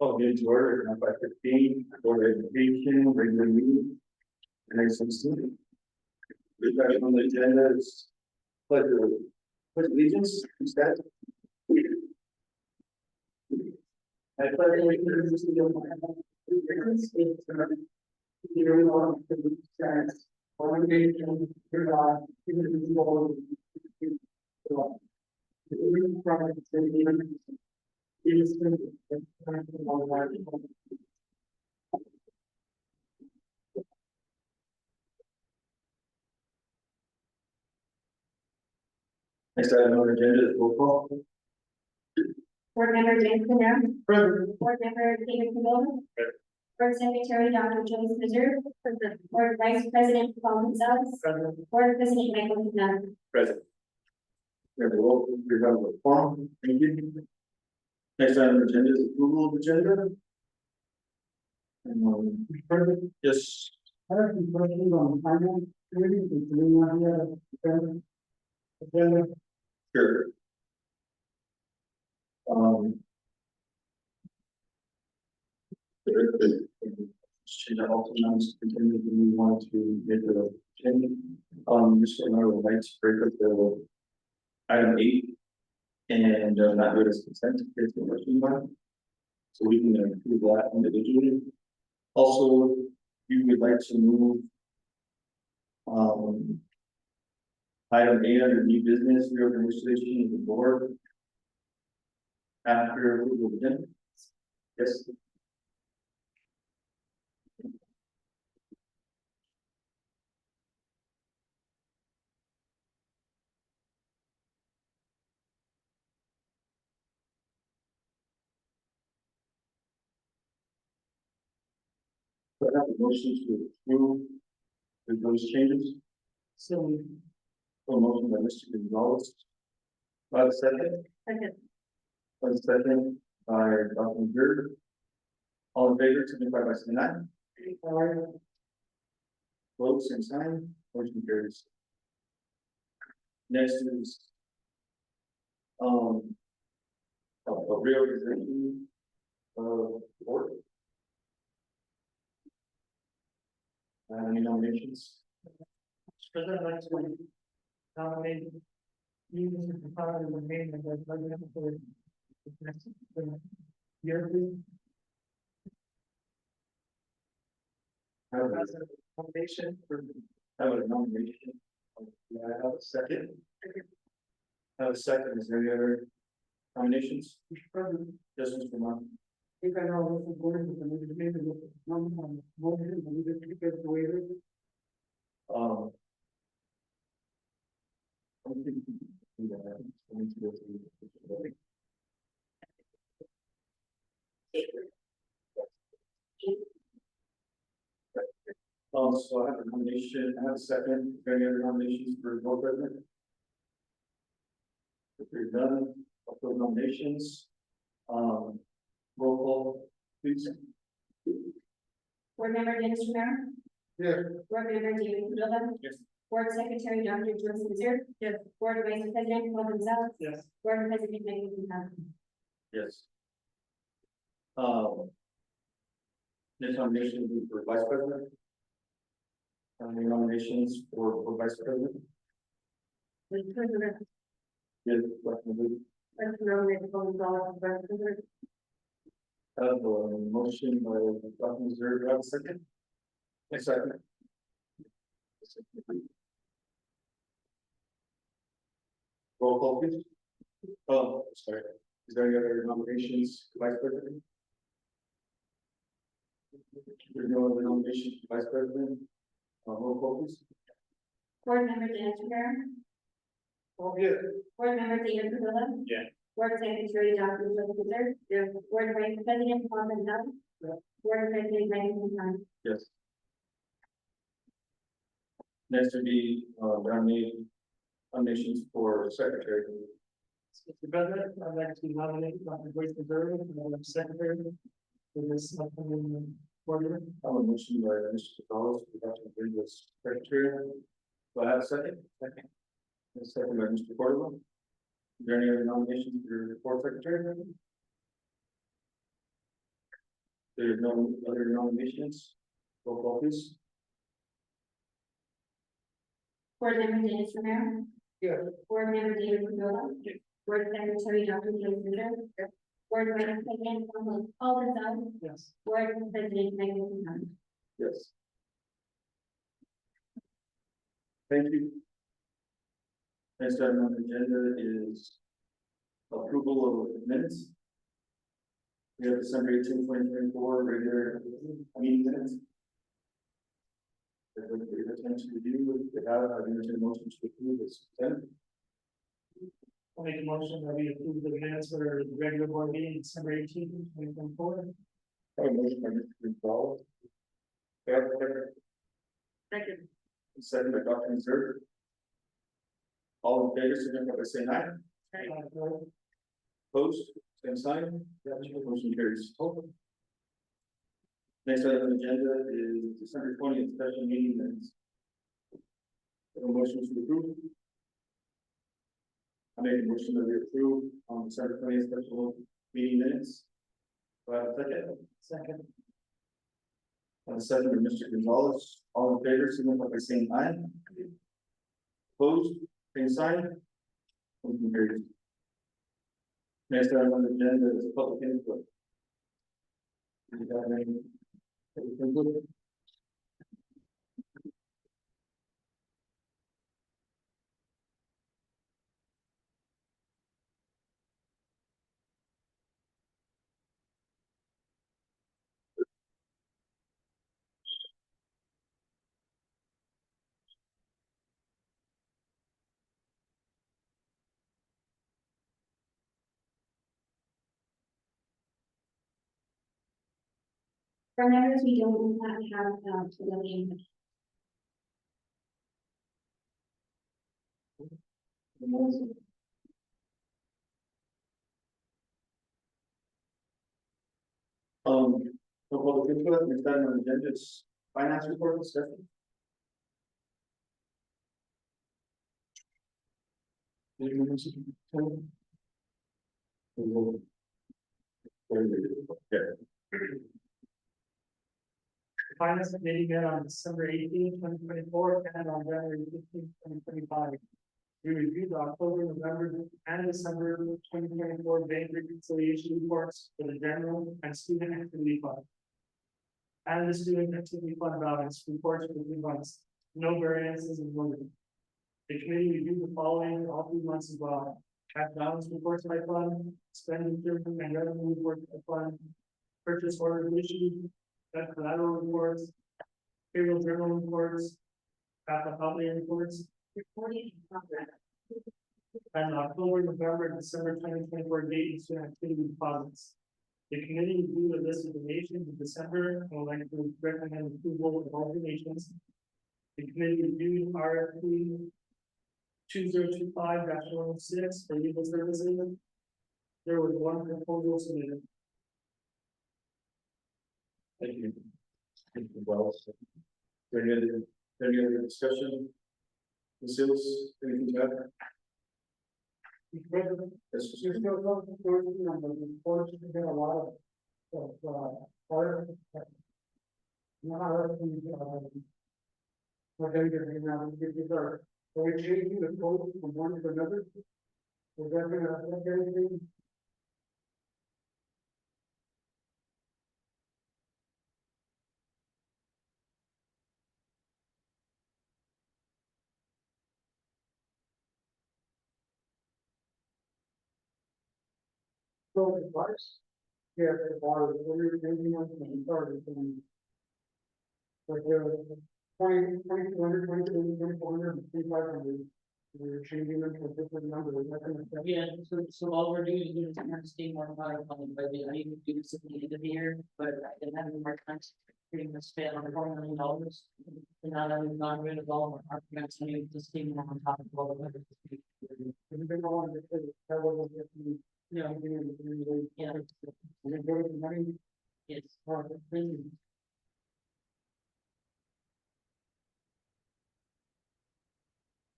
Oh, good to order, 5:15, Board of Education, regular meeting. And 16. We've got on the agenda is pledge allegiance, instead. I pledge allegiance to the United States of America, to the United States, one nation, under God, indivisible, with liberty and justice. Next item on the agenda is roll call. Board Member James Pinero. Present. Board Member David Cavola. Present. Board Secretary Dr. Joyce Mazer. Board Vice President Paul Gonzalez. Present. Board President Michael McDonough. Present. We have a roll, we have a form, thank you. Next item on the agenda is approval of agenda. And, yes. I have some questions on finance committee, if anyone here, agenda. Sure. Should I also announce continue if we want to make a change? Just so I would like to break up the item 8 and not do it as consent, it's a question mark. So we can approve that individually. Also, you would like to move item 8 under new business reorganization of the board after approval of the agenda. Yes. So I have a motion to approve with those changes. So, A motion by Mr. Gonzalez. By the second. Second. By the second by Dr. Gerber. All in favor, signify by saying aye. Vote same sign, motion carries. Next is a reorganization of the board. Any nominations? President, I'd like to nominate you, Mr. Capano, and remain as president for the next year, please. Have a nomination for, have a nomination. Yeah, I have a second. Have a second, is there any other nominations? Yes, Mr. Martin. I think I know this is going to the meeting, motion, and we just keep it the way it is. I think we can do that. I need to go through. So I have a nomination, I have a second, Are there any other nominations for board president? If you're done, of those nominations, roll call, please. Board Member Dennis Romero. Yes. Board Member David Cavola. Yes. Board Secretary Dr. Joyce Mazer. Yes. Board Vice President Paul Gonzalez. Yes. Board President Michael McDonough. Yes. Next nomination will be for vice president. Any nominations for vice president? Mr. President, Yes, Dr. Lee. let's nominate Paul Gonzalez as Vice President. I have a motion by Dr. Missouri, do I have a second? A second. Roll call, please. Oh, sorry. Is there any other nominations, for vice president? There's no other nominations for vice president. Roll call, please. Board Member Dennis Romero. Oh, yeah. Board Member David Cavola. Yeah. Board Secretary Dr. Joyce Mazer. Yes. Board Vice President Paul Gonzalez. Yeah. Board President Michael McDonough. Yes. Next would be, nominations for secretary. Mr. President, I'd like to nominate Dr. Joyce Missouri as secretary for this upcoming quarter. I have a motion by Mr. Gonzalez, to Dr. Green as secretary. Do I have a second? Second. A second by Mr. Cordova. Is there any other nominations for secretary? There are no other nominations. Roll call please. Board Member Dennis Romero. Yes. Board Member David Cordova. Board Secretary Dr. Joyce Missouri. Board Vice President Paul Gonzalez. Yes. Board President Michael Capano. Yes. Thank you. Next item on the agenda is approval of minutes. We have December 18, 2024, regular meeting minutes. If we have attention to review, if you have, I've entertained a motion to approve this. I'll make a motion that we approve the minutes for the regular board meeting December 18th, 2024. I have a motion by Mr. Gonzalez. Do I have a second? Second. Second by Dr. Missouri. All in favor, signify by saying aye. Opposed, same sign. Motion carries. Next item on the agenda is December 20th special meeting minutes. A motion to approve. I make a motion that we approve on December 20th special meeting minutes. Do I have a second? Second. And a second by Mr. Gonzalez. All in favor, signify by saying aye. Opposed, same sign. Motion carries. Next item on the agenda is public input. Do you have any public input? For members, we don't have, to look in. For public input, next item on the agenda is finance report discussion. Finance committee met on December 18th, 2024, and on January 15th, 2025. We reviewed the October, November, and December 2024 bank reconciliation reports for the general and student activity fund. And the student activity fund balance reports for the months. No variances in voting. The committee reviewed the following for all 3 months as well. Cash balance reports by fund, expenditure and revenue reports by fund, purchase order issued, that collateral reports, payroll journal reports, capital outlay reports, Reporting in progress. and October, November, December 2024 date and student activity deposits. The committee reviewed a list of donations in December and would like to recommend approval of all donations. The committee reviewed RFP 2025-106 for legal services. There was one proposal submitted. Thank you. Thank you, Wells. Any other discussion? Ms. Sills, anything to add? Yes, You're still looking for, the reports, you get a lot order. Not what they do now, these are we changing the code from one to another? Is that gonna affect anything? So the price? Yeah, the bar, we're changing on the starting from. Like, 2,400, 2,500. We're changing them to a different number, is that gonna affect? Yeah, so all we're doing is we're trying to stay more modified on the budget. I didn't do this at the end of the year, but I didn't have any more time. pretty much spent on $4 million. And now that we've gone rid of all our arguments, and we've just even on top of all the others. We've been going to that wasn't just me. Yeah. Yeah, And then go to the money, it's, or the prison.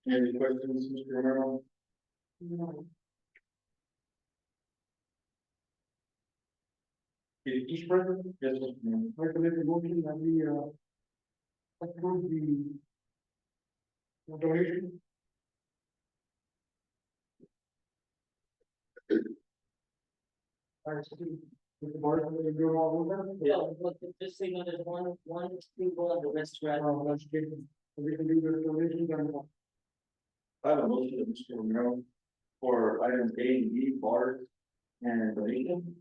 Any questions, Mr. Romero? no, Each person? Yes, Mr. Mayor. I'd like to make a motion that we, approve the donation. Alright, so with the board, we're doing all over. yeah, but just so you know, there's one people and the rest are. Let's get, we can do the donation, then I have a motion of Mr. Romero for items A and B, bars and donation.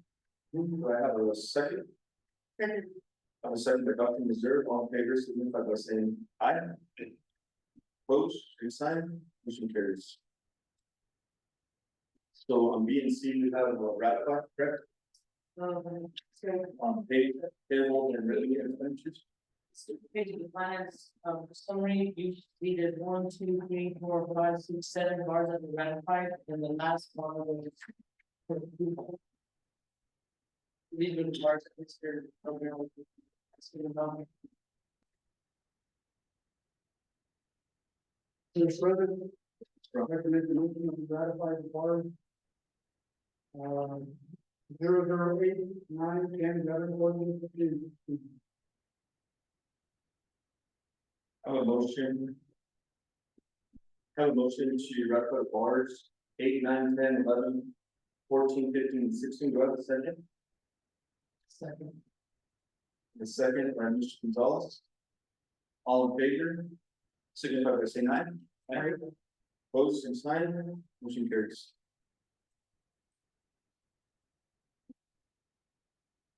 Do I have a second? Second. I have a second by Dr. Reserve, all in favor, signify by saying aye. Opposed, same sign, motion carries. So on B and C, we have a ratify, correct? So, Payable and revenue expenditures. page of the finance, summary, we did 1, 2, 3, 4, 5, 6, 7 bars that were ratified, and the last one was. for approval. These are the bars that Mr. Romero was asking about. So further, I'd like to make a motion that we ratify the bar. 008, 9, 10, 11, 14, 15. I have a motion. I have a motion to ratify bars 8, 9, 10, 11, 14, 15, and 16. Do I have a second? Second. The second by Mr. Gonzalez. All in favor, signify by saying aye. Aye. Opposed, same sign, motion carries.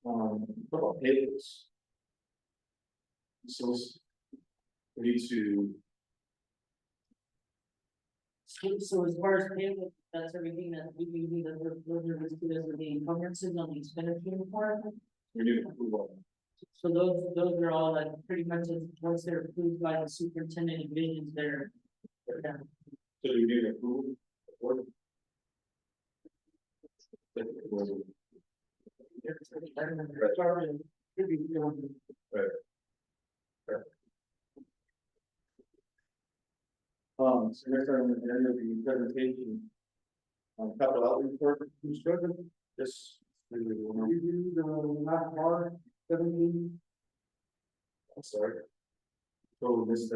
What about payables? So we need to, So as far as payable, that's everything that we do, that we're listed as the encumbrances on the expenditure report. we need to approve all. So those are all like pretty much, once they're approved by the superintendent and divisions, they're done. So we need to approve. Or- Sorry, could be, So next time, at the end of the presentation. Capital outlay report, who's struggling, this. review the last bar, 17. I'm sorry. So this,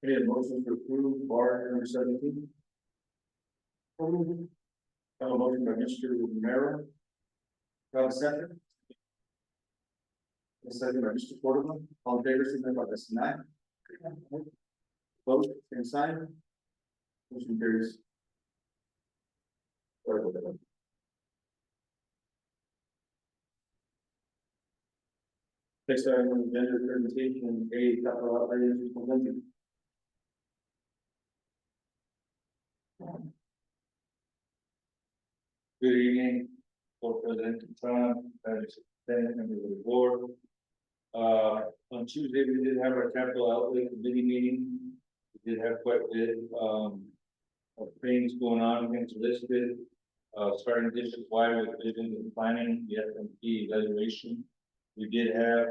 any motion to approve bar number 17? I have a motion by Mr. Romero. Do I have a second? A second by Mr. Cordova, all in favor, signify by saying aye. Vote, same sign. Motion carries. Sorry about that. Next item on the agenda presentation, A, capital outlay, Mr. Lindsay. Good evening, Board President Tom, members of the board. On Tuesday, we did have our capital outlay committee meeting. We did have quite a bit, of things going on against listed. Starting district-wide with vision and planning, the FMP evaluation. We did have,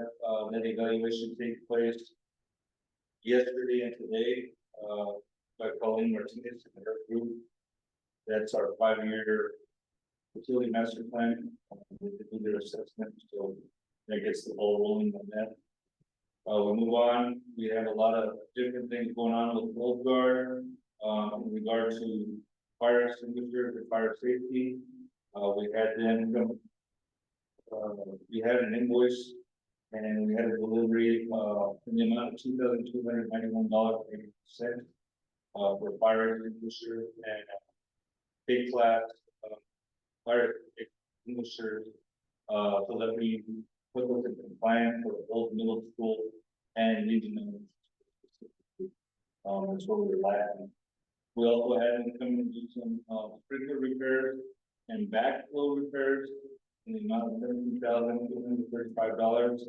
that evaluation take place yesterday and today, by Colleen Martinez and her group. That's our 5-year facility master plan. They do their assessment, so that gets the ball rolling on that. We move on, we have a lot of different things going on with Cold Guard, in regard to fire extinguisher and fire safety. We had them come. We had an invoice and we had a delivery, in the amount of $2,291.80, for fire extinguisher and big class, fire extinguishers, so that we put those in compliance for both middle school and Legion. That's what we're lacking. We also had them come and do some, sprinkler repairs and backflow repairs in the amount of $17,235.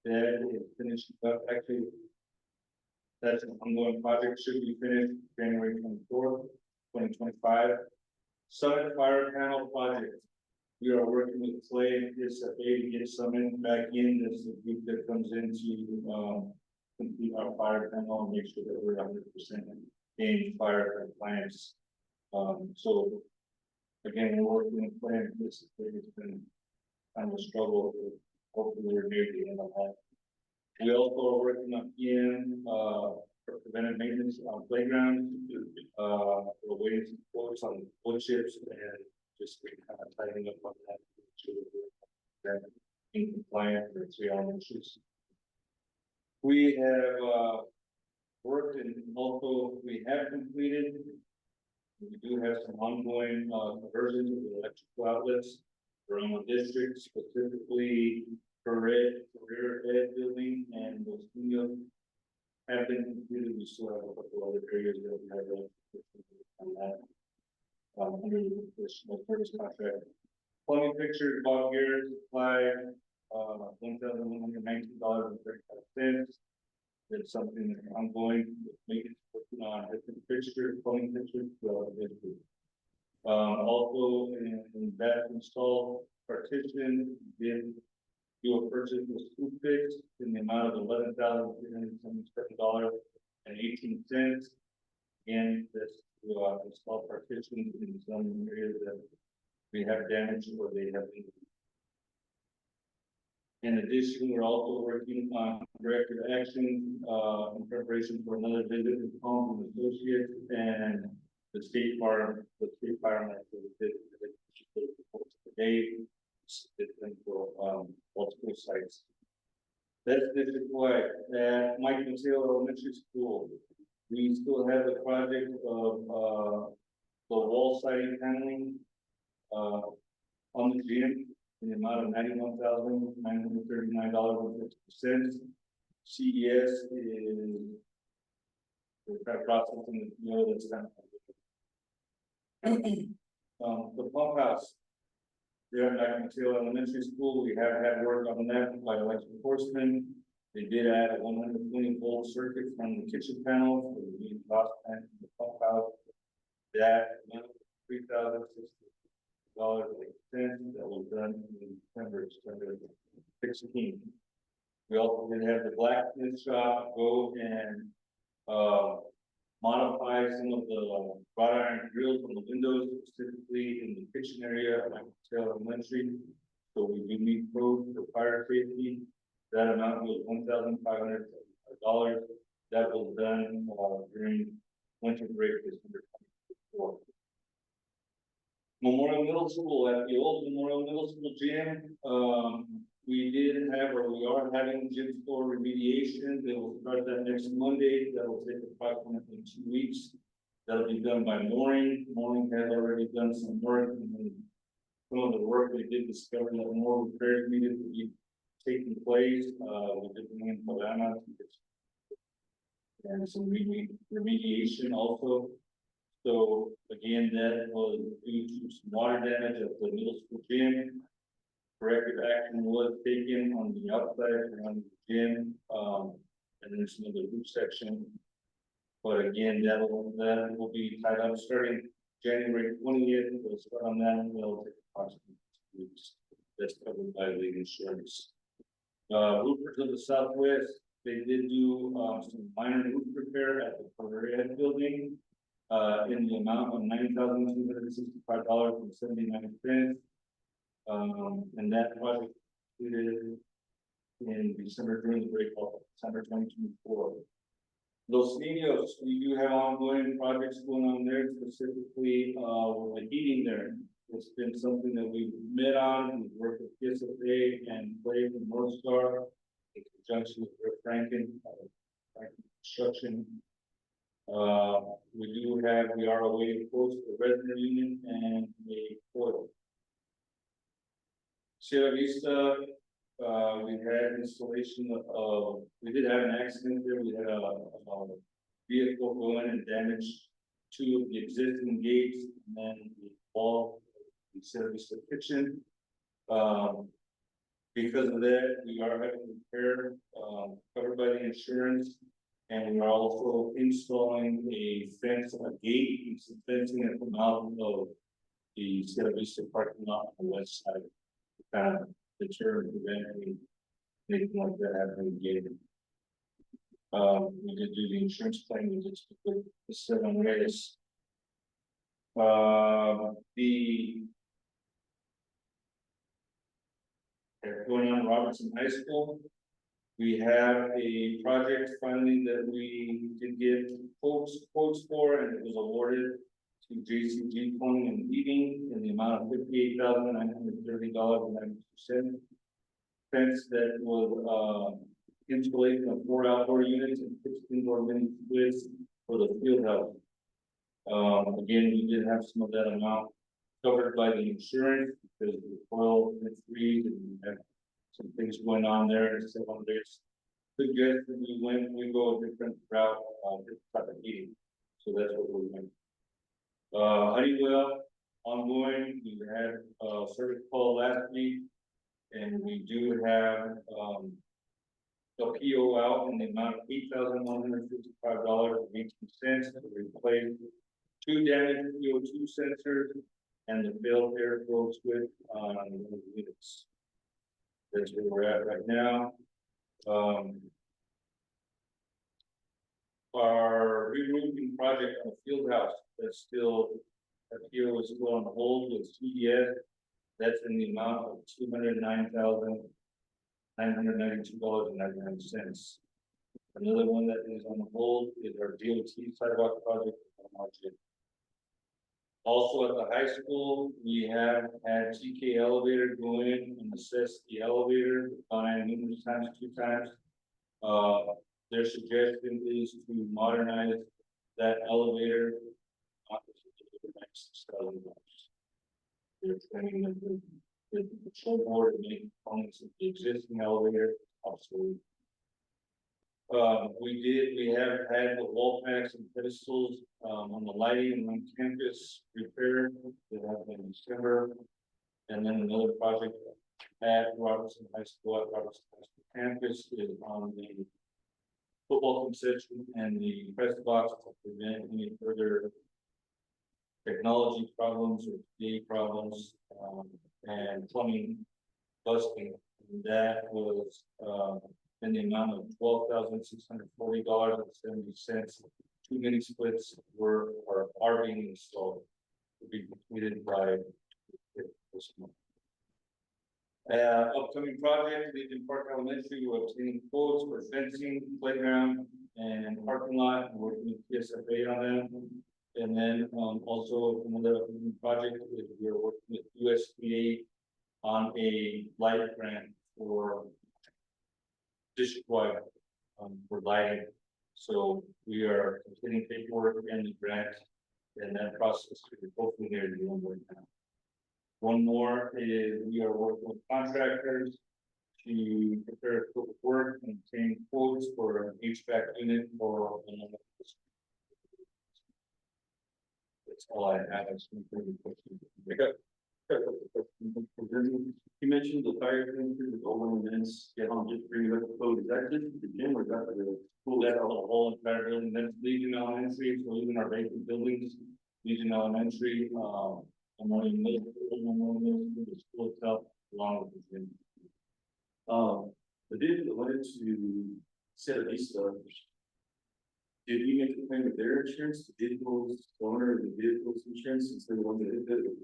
That is finishing up, actually. That's an ongoing project, should be finished January 24th, 2025. Summit Fire Panel Project. We are working with Clay and SFA to get Summit back in, this is the group that comes in to, complete our fire panel and make sure that we're 100% in fire compliance. So again, we're working with Clay and SFA, it's been kind of a struggle, but hopefully we're near the end of that. We also are working on for preventive maintenance on playgrounds. We're waiting some quotes on wood chips and just kind of tightening up on that. That in compliance for 3 issues. We have worked and also we have completed. We do have some ongoing conversions of the electrical outlets around the district, specifically for career ed building and those studios have been completed. We still have a couple other areas that we have on that. This first contract. Plumbing fixtures, Bob Garrett supply, $1,119.35. That's something that's ongoing, making, working on different fixtures, plumbing fixtures, also in that installed partition, did do a purchase of school fix in the amount of $11,377.18. And this to install partitions in some areas that we have damage or they have been. In addition, we're also working on corrective action in preparation for another visit with Holmes and Associates and the state farm, today. It's been for multiple sites. That's district-wide. At Mike Mateo Elementary School, we still have the project of the wall siding paneling on the gym in the amount of $91,939.50. CES is the processing that's kind of the pump house. There at Mateo Elementary School, we have had work on that by electric enforcement. They did add a 120 volt circuit from the kitchen panel for the main box tank in the pump house. That $3,060.08 that was done in December 2016. We also did have the blacksmith shop go and modify some of the wrought iron grills on the windows, specifically in the kitchen area at Mateo Elementary. So we do meet code for fire safety. That amount was $1,500. That was done during winter break December 24th. Memorial Middle School, at the old Memorial Middle School gym, we did have, or we are having gym floor remediation. They will start that next Monday. That will take approximately 2 weeks. That'll be done by Mooring. Mooring has already done some work, and then some of the work they did discover that more repairs needed to be taking place. We did bring in Polana and some remediation also. So again, that was due to some water damage at the middle school gym. Corrective action was taken on the outside around the gym, and then some of the roof section. But again, that will be tied up starting January 20th. We'll start on that, and it'll take approximately 2 weeks. That's covered by the insurance. Roofers of the Southwest, they did do some minor roof repair at the Career Ed building in the amount of $9,265.79. And that project completed in December during the break of December 2024. Los Niños, we do have ongoing projects going on there, specifically with the heating there. It's been something that we've met on. We've worked with PSFA and Clay from North Star in conjunction with Rick Franken Construction. We are awaiting quotes for the resident union and a coil. Sierra Vista, we had installation of, we did have an accident there. We had a vehicle go in and damage 2 of the existing gates and then the wall, the Sierra Vista kitchen. Because of that, we are having repair, covered by the insurance. And we're also installing a fence, a gate, and some fencing at the mouth of the Sierra Vista parking lot on the west side. Kind of deter and prevent anything like that happening again. We did do the insurance claim, we just put the 7 rates. Going on Robertson High School. We have a project finally that we did get quotes for, and it was awarded to JCG Plumbing and Heating in the amount of $58,930.92. Fence that was installation of 4 outdoor units and 6 indoor mini splits for the field house. Again, we did have some of that amount covered by the insurance because the oil and freeze and we have some things going on there. And so on there's suggested we go a different route, different type of heating. So that's what we're doing. Honeywell ongoing. We had a service call last week, and we do have a PO out in the amount of $8,155.18 to replace 2 damaged CO2 sensors and the failed airflow switch on the units. That's where we're at right now. Our re-roofing project on the field house, that's still, that PO is still on hold with CDS. That's in the amount of $209,992.99. Another one that is on hold is our DOT sidewalk project on March 8th. Also at the high school, we have had TK Elevator go in and assess the elevator, numerous times, 2 times. Their suggestion is to modernize that elevator. They're training the control board to make components of the existing elevator obsolete. We have had the wall packs and pedestals on the lighting on campus repaired. That have been in December. And then another project at Robertson High School campus is on the football concession and the press box to prevent any further technology problems or day problems and plumbing busting. And that was in the amount of $12,640.70. 2 mini splits are being installed to be completed by this month. Upcoming project, Legion Park Elementary, we're obtaining quotes for fencing, playground, and parking lot, and working with PSFA on them. And then also another project is we're working with USDA on a light grant for district-wide for lighting. So we are completing paperwork and the grant, and that process is hopefully near the end right now. One more is we are working with contractors to prepare a scope of work and obtain quotes for an HVAC unit for another. That's all I have. You mentioned the fire thing, the golden events, get on just bring it up the code. Is that just the gym or is that the School that whole entire building, that's Legion Elementary, so even our vacant buildings, Legion Elementary, Memorial Middle School, the school itself, along with the gym. The bid that went to Sierra Vista, did we make a claim with their insurance, the vehicles, the owner of the vehicles insurance, instead of the one that did it?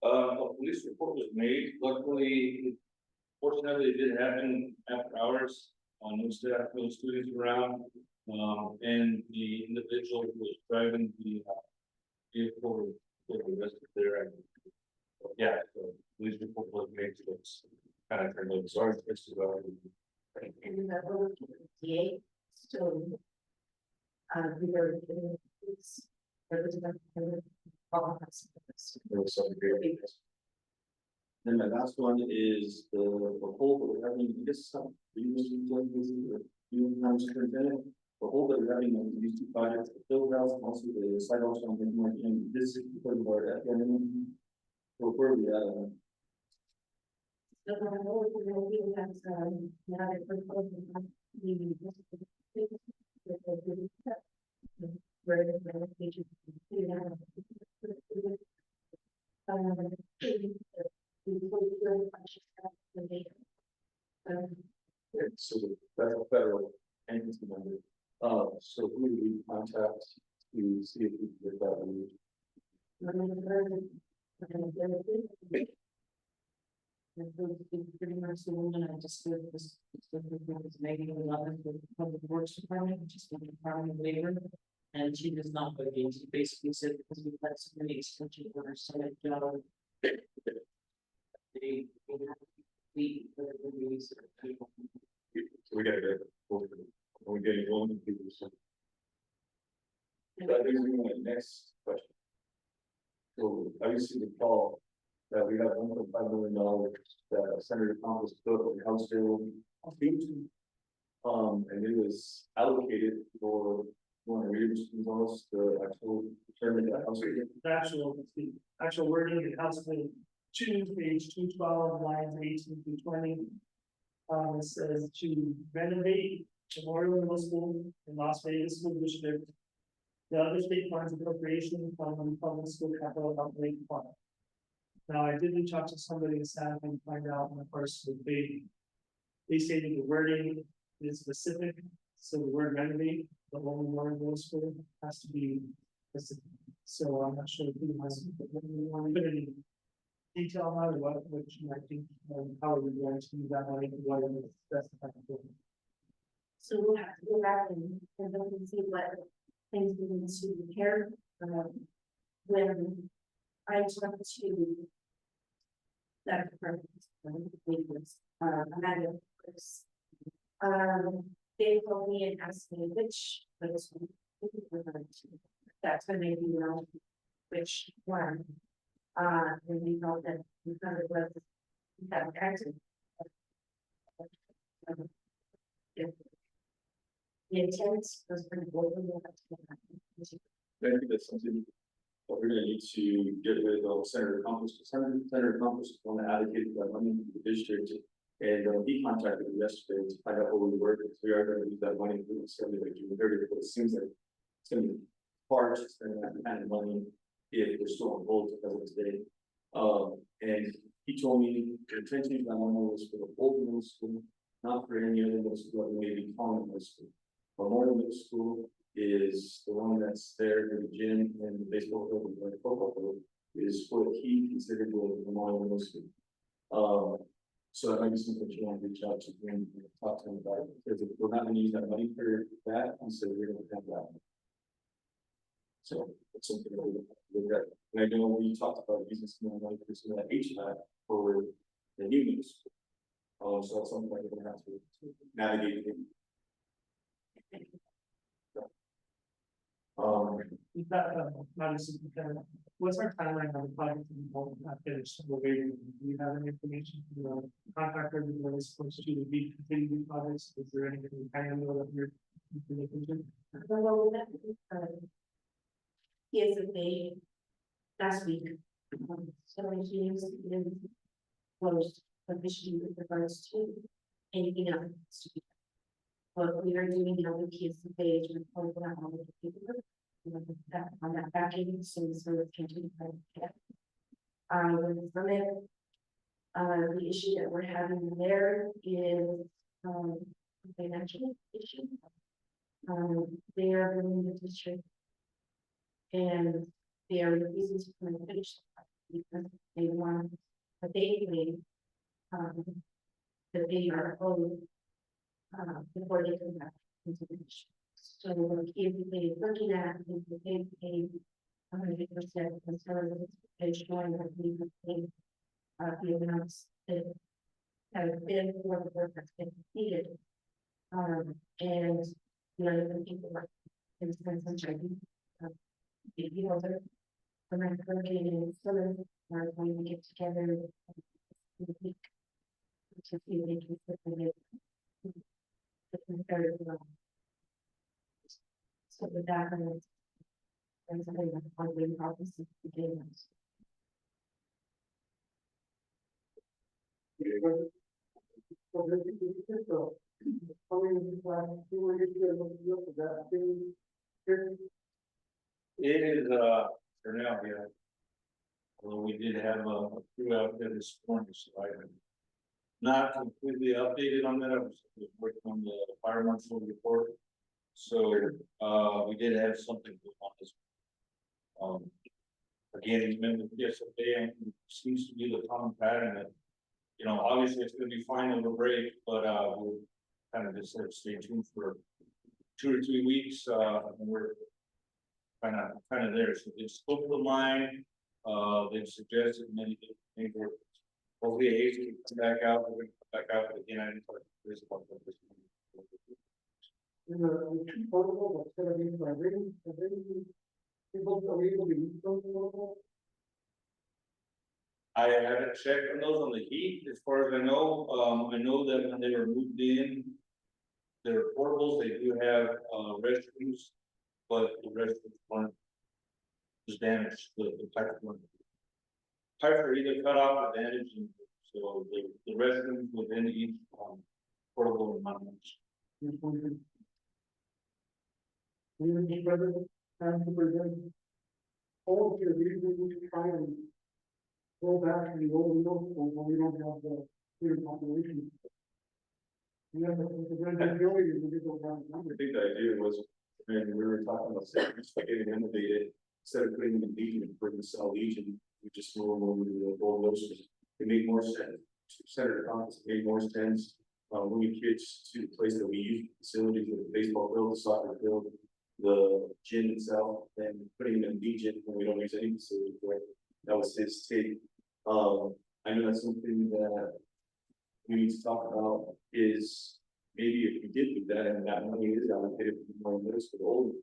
A police report was made, luckily, fortunately, it did happen after hours, no staff, no students around, and the individual who was driving the vehicle was arrested there. And, yeah, so police report was made, so it's kind of turned out, sorry, it's And that will DA still. We were Then my last one is the hole that we're having, this stuff, the hole that we're having on these 2 projects, the field house, and also the sidewalks on the market, and this is because of our FNM. So where we at? So, we have, now that we're closing up, we. Where the pages. So that's a federal entity number. So who do we contact to see if we can get that removed? Pretty much the woman I just did this, making a lot of the public works department, which is the Department of Labor. And she does not go against, she basically said, because we've had so many extension orders, so that job. They have to be, the release of people. So we gotta get, we're getting going to people. So that brings me to my next question. So obviously the call that we got $1.5 million that Senator Thomas put on the House bill. And it was allocated for one of the actual determined the House. The actual wording in House Bill 2, page 212, lines 18 through 20. It says to renovate Memorial Middle School in Las Vegas School District. The other state funds appropriation from the public school capital outlay fund. Now, I did reach out to somebody this afternoon to find out, and of course, they stated the wording is specific, so the word renovate, the whole Memorial Middle School has to be specific. So I'm not sure if you want to put any detail on it, what you might think, how we're going to use that money, what it is specified for. So we'll have to go back and look and see what things we need to repair. When I talked to that department, Amanda, they told me and asked me which, that's when they do know which one. And we know that because it was that active. The intent was pretty bold. I think that's something that we're gonna need to get rid of Senator Campos. Senator Campos is going to allocate that money to the district. And he contacted me yesterday to find out what we were, because we are going to use that money for the assembly by June 30th, but it seems like it's gonna be hard to spend that kind of money if we're still on hold because of today. And he told me the intention of that money was for the old middle school, not for any other middle school that may be calling middle school. Memorial Middle School is the one that's there for the gym and the baseball field and the football field is what he considered the Memorial Middle School. So that might be something you want to reach out to him and talk to him about, because if we're not gonna use that money for that, and so we're gonna have that. So it's something that we look at. And I know we talked about using some of the money for some of that HVAC for the new middle school. So that's something that we're gonna have to navigate. We've got, obviously, what's our timeline on the project to be not finished? We're waiting. Do you have any information from the contractor that is supposed to be completing the projects? Is there anything you kind of know that you're looking to? Well, he is a day last week. So he is closed officially with regards to anything else to be. What we are doing now with PSC page, we're pulling out all of the paperwork. On that backing, so it's continuing. From it, the issue that we're having there is financial issue. They are bringing the district, and they are refusing to come and finish because they want a daily that they are owed before they come back into the district. So if they looking at if they pay 100% conservative, they're showing that we have paid the amounts that have been for the work that's been completed. And the other people are in some checking. You know, when I'm working in summer, we're going to get together in a week to see if they can put them in. So with that, and something that's ongoing process to begin with. It is, for now, yeah. Although we did have a few out there this morning, so I'm not completely updated on that. I was working on the fire marshal report. So, we did have something on this. Again, it's been with PSFA and it seems to be the common pattern that, you know, obviously it's gonna be fine over break, but, we'll kind of just have to stay tuned for 2 or 3 weeks, and we're kind of there. So they spoke to the line, they've suggested many different things. Hopefully, Hayes can come back out, we're gonna come back out, but again, I didn't talk to Chris about this. I haven't checked on those on the heat, as far as I know that when they were moved in. They're portables, they do have, restrooms, but the restrooms weren't. Was damaged, the pipe one. Pipes are either cut off or damaged, and so the restrooms within each, portable and non. Go back to the old middle school when we don't have the student population. Yeah, but the majority of the people have I think the idea was, and we were talking about just like getting innovated, instead of putting in Legion, for the cell Legion, we just move them over to the old Wilson. It made more sense. Senator Thomas made more sense. Moving kids to the place that we use facilities, the baseball field, the soccer field, the gym itself, and putting them in Legion when we don't use any facility for it. That was his take. I know that's something that we need to talk about is maybe if we did do that and that money is allocated for more middle school,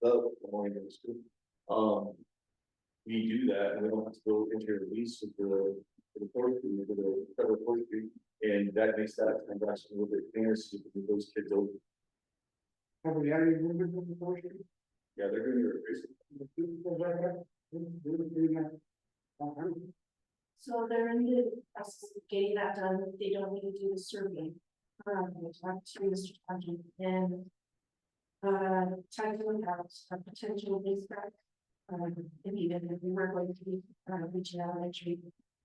the more middle school. We do that and we don't have to go into a lease with the forestry, with the federal forestry, and that makes that transaction a little bit cleaner so we can move those kids over. Have we had any movement from the forestry? Yeah, they're gonna be replaced. So they're in the process of getting that done, they don't need to do the survey. I talked to Mr. Tangent and. Talking about a potential lease back. If even if we were going to be, reaching out and treat,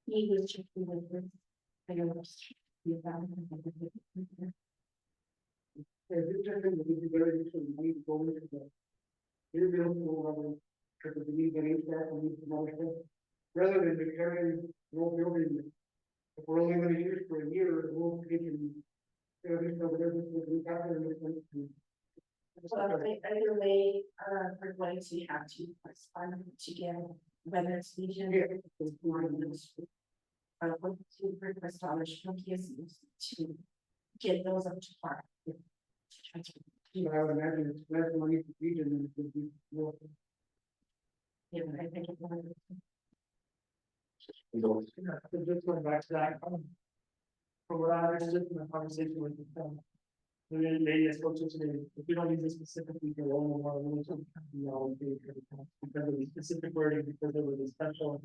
he was checking with this. I don't know. Rather than declaring no building, if we're only gonna use it for a year, we'll take and. Well, either way, we're going to have to respond together, whether it's Legion. What to request dollars from KSU to get those up to par. I would imagine it's less money for region than it would be more. Yeah, I think it's one of the. So just going back to that, from what I understood from the conversation with the lady I spoke to today, if we don't use it specifically for all of our rules, we all pay for the cost because of the specific wording, because there was a special.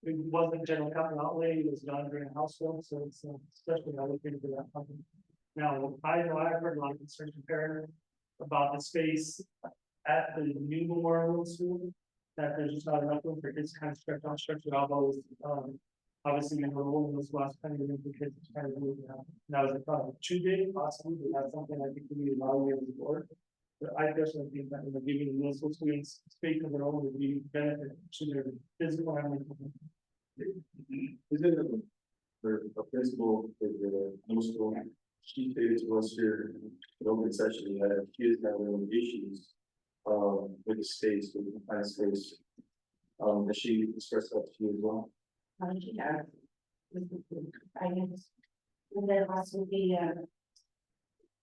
It wasn't general capital outlay, it was not during household, so it's especially allocated to that company. Now, I know I've heard a lot of concerns from parents about the space at the new Memorial School. That there's just not enough room for kids to kind of stretch out, although obviously when we're rolling this last kind of room for kids to kind of move now. Now is it probably too big, possibly, but that's something I think we need to evaluate as a board. But I personally think that giving middle school students space of their own would be benefit to their physical and mental. Is it for a principal for the middle school? She stated to us here in open session that kids have their own issues with the space, with the confined space. That she expressed that to you as well. Yeah. Finance. And then also the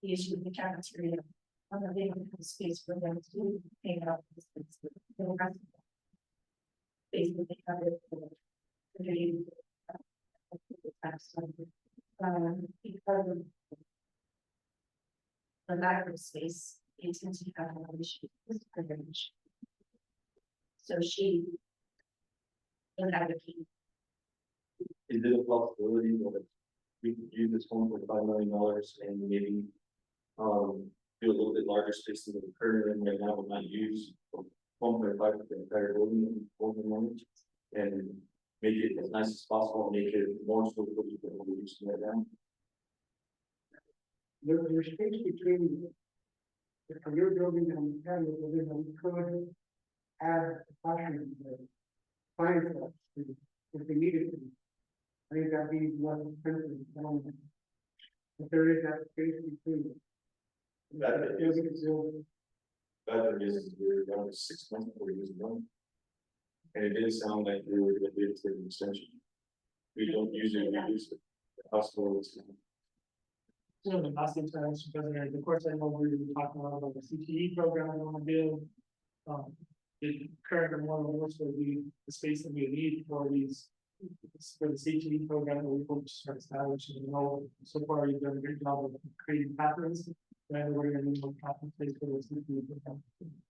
issue of the cafeteria. They don't have space for them to hang out. Space that they have it for. Because of the lack of space, they tend to have an issue with privilege. So she would advocate is it a possibility that we could use this $1.5 million and maybe, do a little bit larger space than the current and right now would not use 1.5 for the entire building over moment and make it as nice as possible, make it more so that we can reduce that down. There's space between the your building and the patio building, and we could add classroom, science labs, if we needed to. I think that'd be less expensive, if there is that space between. That It is, would be still- that is, we're down to 6 months before we use one. And it did sound like we were gonna do it for an extension. We don't usually use it. The hospital is. So the last thing, Mr. President, of course, I know we were talking a lot about the CTE program we want to build. The current one was for the space that we need for these. For the CTE program, that we hope to start establishing, so far you've done a great job of creating pathways. And we're gonna need more pathways for the CTE program.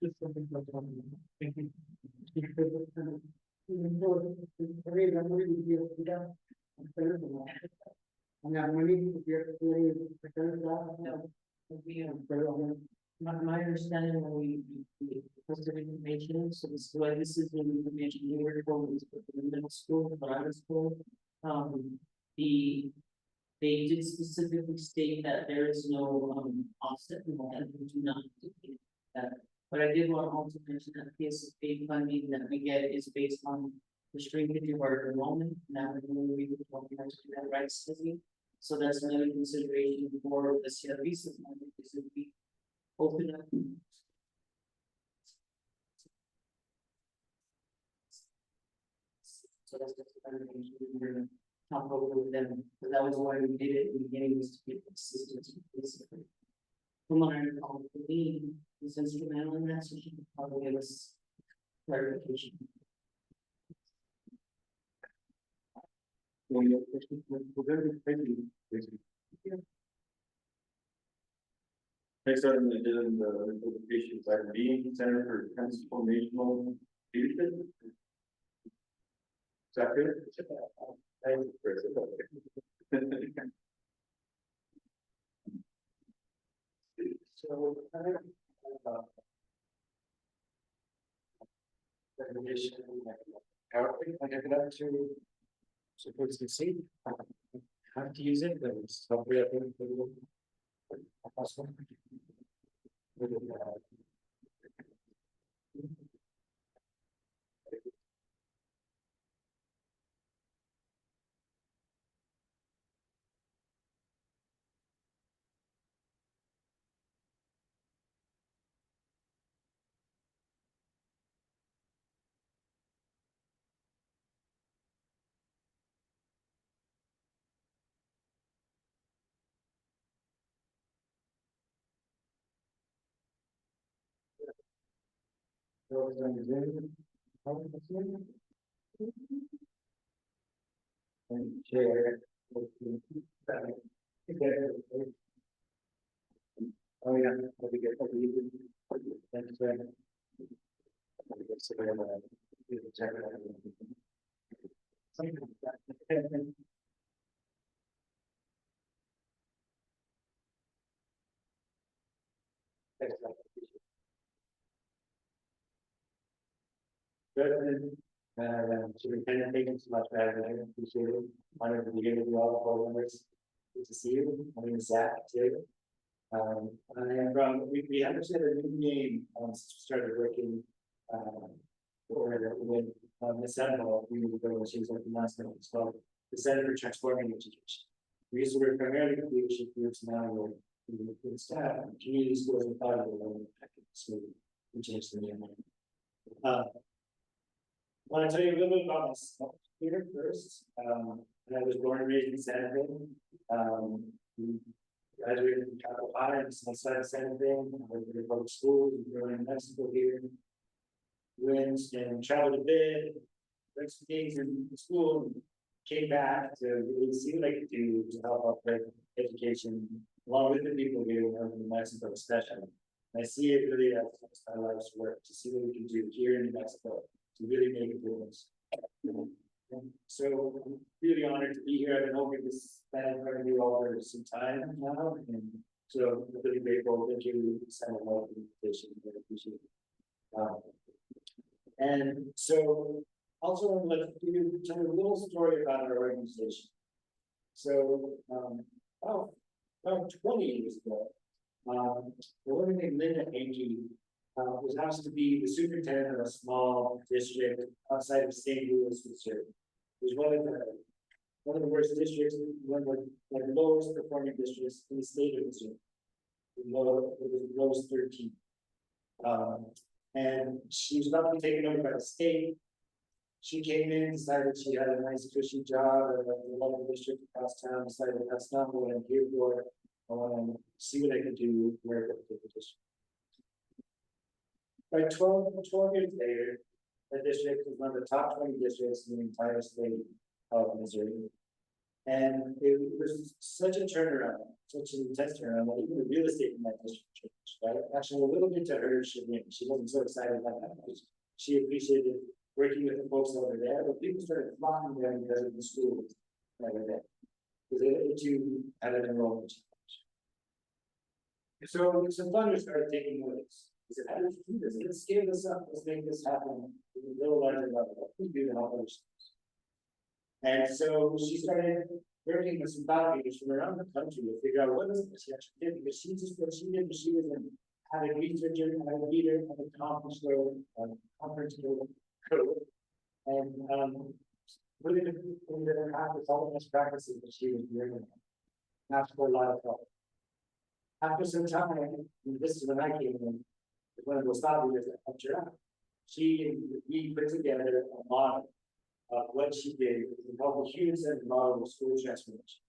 Just something like that. Thank you. My understanding when we posted information, so this is why this is the information we were told is for the middle school, private school. They did specifically state that there is no offset and we do not dictate that. But I did want to also mention that PSFA funding that we get is based on the shrinkage of our enrollment. Now we don't have to do that right, Susie. So that's another consideration for the CRV supplement, because if we open up. So that's the kind of things we're gonna talk over with them, but that was why we did it in the beginning, was to get consistency, basically. From what I recall, the lead was instrumental in that, so she could probably give us clarification. Next item on the agenda, the notification is item B, Center for Transformational Leadership. Is that good? Thank you, Chris. So, recommendation, PowerPoint, I give it up to. Support succeed. How to use it, but it's hopefully I think. Possible. Chair. Oh, yeah, let me get thanks, Brandon. President, Superintendent, thank you so much for having me, appreciate it. Honored to be here with you all, board members. Good to see you. My name is Zach too. I am from, we understand a new name, since we started working, with, Ms. Senegal, we were going, she was like the last name as well, the Center for Transforming Education. We used to work primarily with leadership groups, now we're with staff, community schools and private learning, so we changed the name. I want to tell you a little bit about myself here first. I was born and raised in San Antonio. Graduated from Capital High and outside of San Antonio. I went to public schools, growing in Mexico here. Went and traveled a bit, did some things in school, came back to really see what I could do to help out with education, along with the people here in Mexico especially. And I see it really as my life's work, to see what we can do here in Mexico to really make a difference. So I'm really honored to be here. I've been hoping to spend in front of you all for some time now, and so I'm really grateful. Thank you, Senator, for the invitation. I appreciate it. And so also I would like to tell you a little story about our organization. So about 20 years ago, a woman named Linda Angie was asked to be the superintendent of a small district outside of St. Louis, Missouri. It was one of the worst districts, one of the lowest performing districts in the state of Missouri. It was the lowest 13. And she was about to be taken over by the state. She came in, decided she had a nice cushy job at the local district across town, decided that's not what I'm here for. I want to see what I can do, work with the district. By 12 years later, the district was one of the top 20 districts in the entire state of Missouri. And it was such a turnaround, such an intense turnaround, that even the real estate in that district changed, right? Actually, a little bit to her chagrin. She wasn't so excited about that. She appreciated working with the folks over there, but people started flocking there because of the schools that were there. Because they too had an enrollment challenge. So some funders started taking notice. They said, how do we do this? Let's scale this up. Let's make this happen at a little larger level. What can we do to help other schools? And so she started working with some values from around the country to figure out what is it she actually did. Because she just, what she did was she was an avid researcher, an avid leader, an accomplished conference code. And really the thing that happened with all the best practices that she was doing. Asked for a lot of help. After some time, and this is when I came in, one of those thought leaders that helped her out. We put together a model of what she did. We called the human-centered model of school transformation.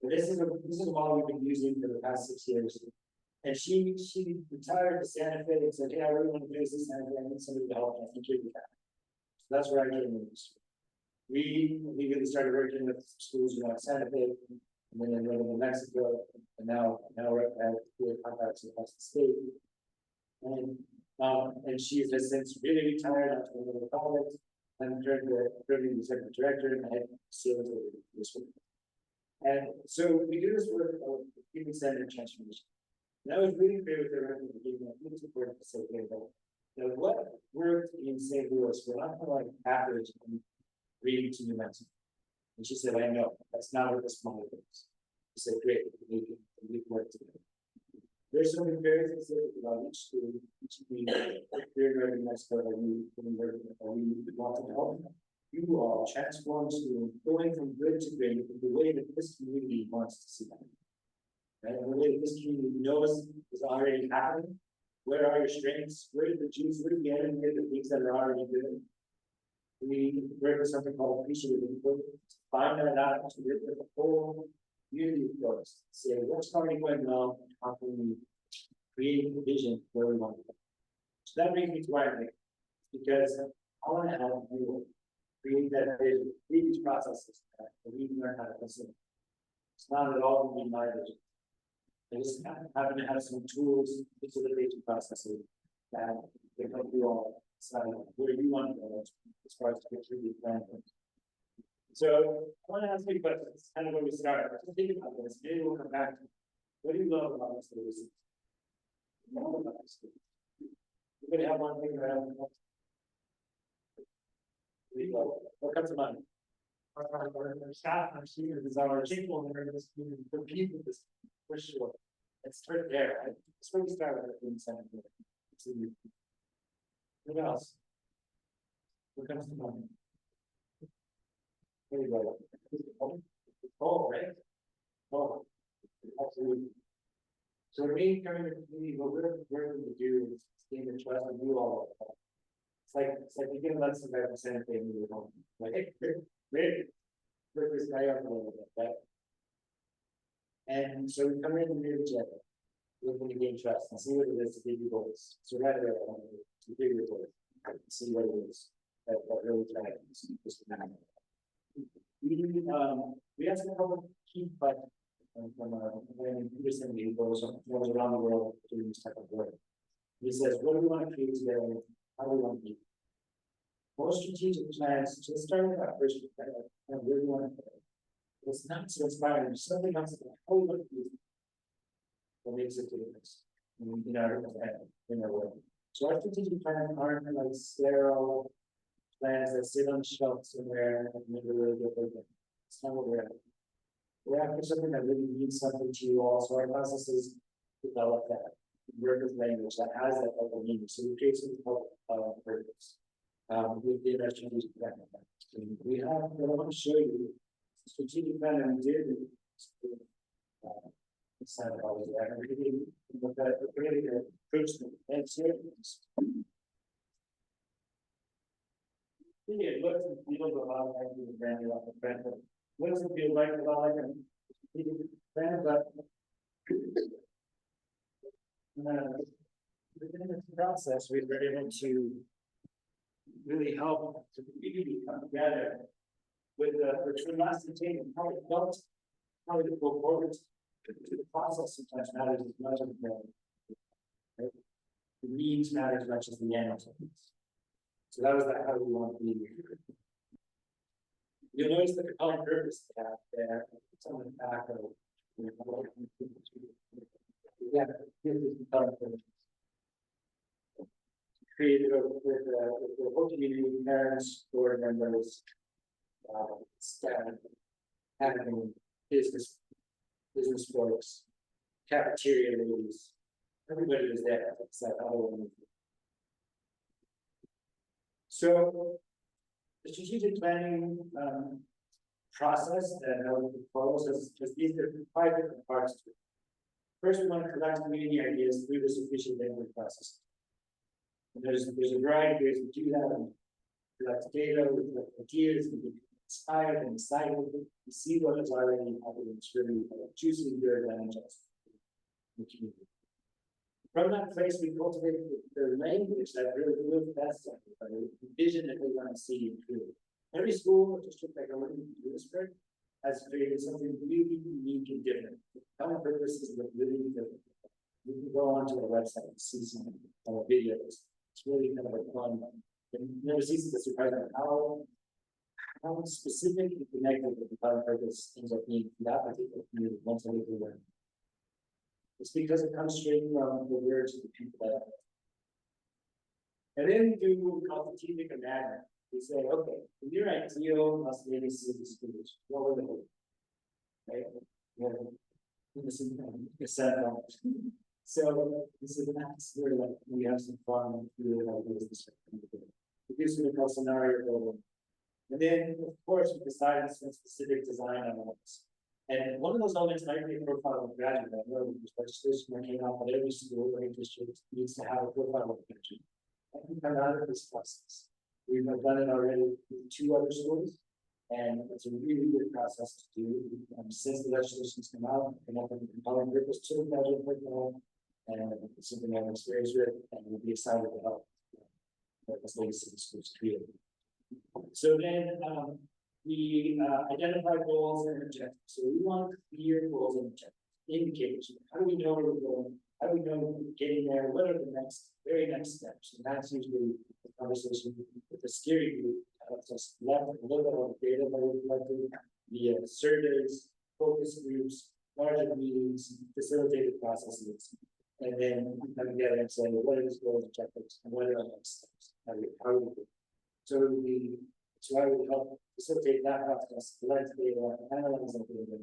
But this is a model we've been using for the past 6 years. And she retired to Santa Fe and said, hey, I really want to do this in Santa Fe. I need somebody to help me. I think you'll be happy. So that's where I came in. We really started working with schools around Santa Fe, and then in New Mexico, and now we're at contacts across the state. And she has since really retired after a little college. I'm currently the executive director and I sales over this work. And so we do this work of human-centered transformation. And I was really clear with her at the beginning. I think it's important to say here that what worked in St. Louis, we're not going to like average and reading to New Mexico. And she said, I know, that's not what this model is. She said, great, we can work together. There's something very specific about each school, each community here in New Mexico that we want to help. You all transform school, going from good to great, the way that this community wants to see them. Right? And the way that this community knows is already happening. Where are your strengths? Where did the juice, where did the enemy get the things that are already good? We work with something called appreciative input. Find that out to get the whole community goes. Say what's already going well, how can we create a vision where we want to go. So that brings me to why I'm here. Because I want to help you create that vision, create these processes that we can learn how to consume. It's not at all going to be my vision. I just happen to have some tools, facilitation processes that can help you all decide where you want to go as far as to get through the plan. So I want to ask you questions, kind of where we start. Just think about this. Maybe we'll come back to what do you love about this solution? We're going to have one thing around. What comes to mind? Our staff, our students, is our people that are in this community, the people of this, for sure. Let's start there. Right? That's where we start with the incentive. What else? What comes to mind? There you go. Oh, right? Oh, absolutely. So the main kind of community, what we're going to do is gain the trust and do all of that. It's like you can let somebody have the same thing in your home. Like, hey, great, work this guy up a little bit, right? And so we come in and meet each other, looking to gain trust and see what it is to give you goals. So right away, I want to give you goals, see what it is that really drives this matter. We asked a couple of key questions from when Peterson goes around the world doing this type of work. He says, what do we want to create together? How do we want to be? Most strategic plans, just starting with that first, I really want to. It's not so inspiring, there's something else that I look at. What makes a difference in our way. So our strategic plans aren't like sterile plans that sit on the shelf somewhere and never really get looked at. It's not what we're after. We're after something that really means something to you all, so our processes develop that. Work with language that has that type of meaning, so we create some purpose. Within our strategic plan. We have, I want to show you, the strategic plan that we did. It's not always there, really, but that really proves and serious. Yeah, it looks and feels a lot like the brand off the brand, but what does it feel like a lot like a strategic plan, but within this process, we were able to really help to really come together with between us and team and how it felt, how we go forward to the process sometimes matters as much as the needs matter as much as the end. So that was how we want to be. You'll notice the compelling purpose they have there. It's on the back of yeah, here's the compelling purpose. Created with the whole community, parents, board members, staff, having business folks, cafeteria ladies, everybody was there. It's that other. So the strategic planning process that I would propose is these are 5 different parts to it. First, we want to collect community ideas through this efficient language process. And there's a variety of ways to do that. And collect data, we collect ideas, we get inspired and excited. We see what is already happening. It's really juicy, good, and just the community. From that place, we cultivate the language that really lives best on everybody, the vision that they want to see improve. Every school or district that goes into district has created something really unique and different. Common purpose is really different. You can go onto the website and see some videos. It's really kind of a fun. And never ceases to surprise me how specific and connected with the common purpose ends up being for that particular community once they learn. It's because it comes straight from the words of the people that. And then do what we call strategic imagining. We say, okay, in your ideal Las Vegas city schools, what were the hope? Right? So this is where like we have some fun through our business. Produce what we call scenario building. And then of course we decided some specific design elements. And one of those elements might be a profile of graduate. I know there's legislation that came out that every school or district needs to have a profile of graduate. That can come out of this process. We've done it already with 2 other schools, and it's a really good process to do. Since the legislation's come out, and have a compelling purpose to the graduate profile, and it's something I'm experienced with, and we'll be excited to help this legacy schools create. So then we identify goals and objectives. So we want clear goals and objectives, indicators. How do we know where we're going? How do we know we're getting there? What are the very next steps? And that's usually the conversation with the steering group. Just left a little bit of data that we've collected via surveys, focus groups, larger meetings, facilitated processes, and then we come together and say, what are these goals and objectives, and what are the next steps? How do we do? So I would help facilitate that process, collect data, analyze that data,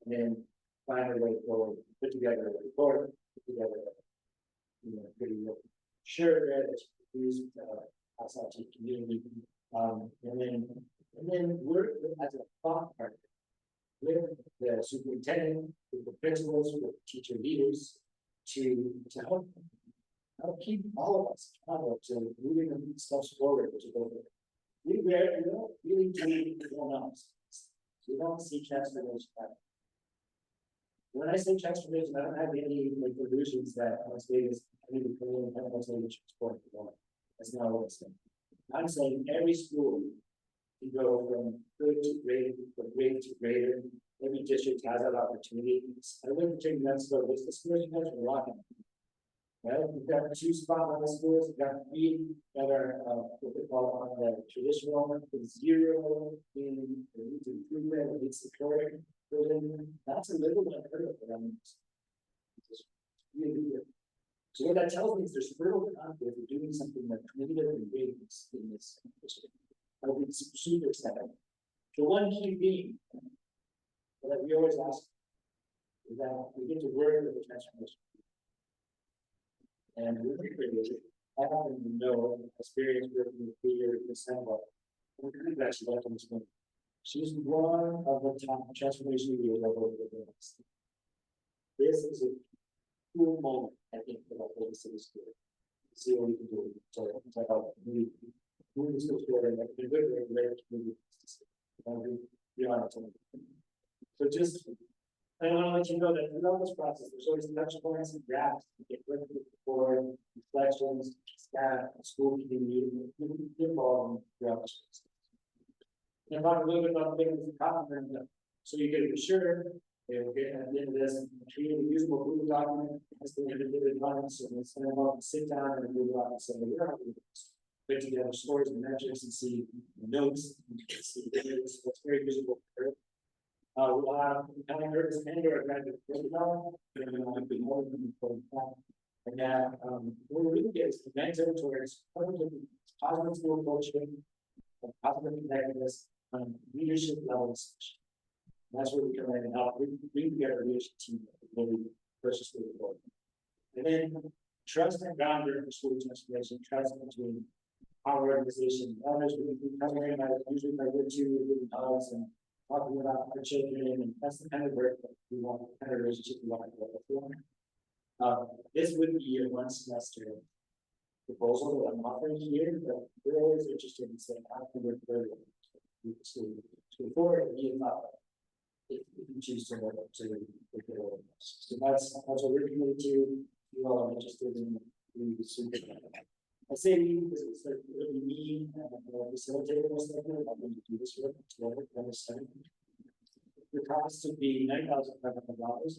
and then find a way forward, put together a report, put together pretty sure that it's used outside to the community. And then work as a thought partner with the superintendent, with the principals, with teacher leaders to help keep all of us accountable to moving themselves forward to go there. We don't really do anyone else. We don't see transformation happen. When I say transformation, I don't have any like illusions that Las Vegas, I need to come in and have Las Vegas transport. That's not what I'm saying. I'm saying every school can go from good to great, from great to greater. Every district has that opportunity. I wouldn't take Mexico, this is a lot. Well, we've got two spotlight schools, we've got three that are, what they call on the traditional, with zero in the needs improvement, needs support. Building, that's a little bit unheard of, but I mean. It's really good. So what that tells me is there's fertile ground there for doing something that creative and big in this district. I would be super excited. The one key thing that we always ask is that we get to work with the transformation. And we're pretty I happen to know experience working with Peter in December. We're kind of actually left on this one. She's one of the top transformation leaders I've worked with. This is a cool moment, I think, for the whole city school. See what we can do. So help move the school forward and the good way to move it. Be honest. So just I want to let you know that throughout this process, there's always touch points and gaps to get rid of before reflections, staff, school community, involved throughout the process. And talk a little bit about things in common, so you can be sure they'll get at the end of this, create a usable Google document, as the individual documents, and it's going to sit down and do that. So we're not going to put together stories and metrics and see notes, and see videos, what's very visible. We'll have county nervous and or kind of breakdown, and then what we really get is momentum towards positive school culture, positive connectedness, leadership levels. That's where we come in and help bring together a leadership team that really pushes through the board. And then trust and boundary for school transformation, trust between our organization and others. We come in usually by virtue of and talking about our children, and that's the kind of work that we want, the kind of relationship we want to go for. This would be a one semester proposal that I'm offering here, but we're always interested in saying how can we work further with the school. So before it be about if you choose to work to work it over. So that's what we're committed to. You all are interested in the super. I say we because it's like really me and facilitator most of them. I'm going to do this work together. Understand. The cost would be $9,500 is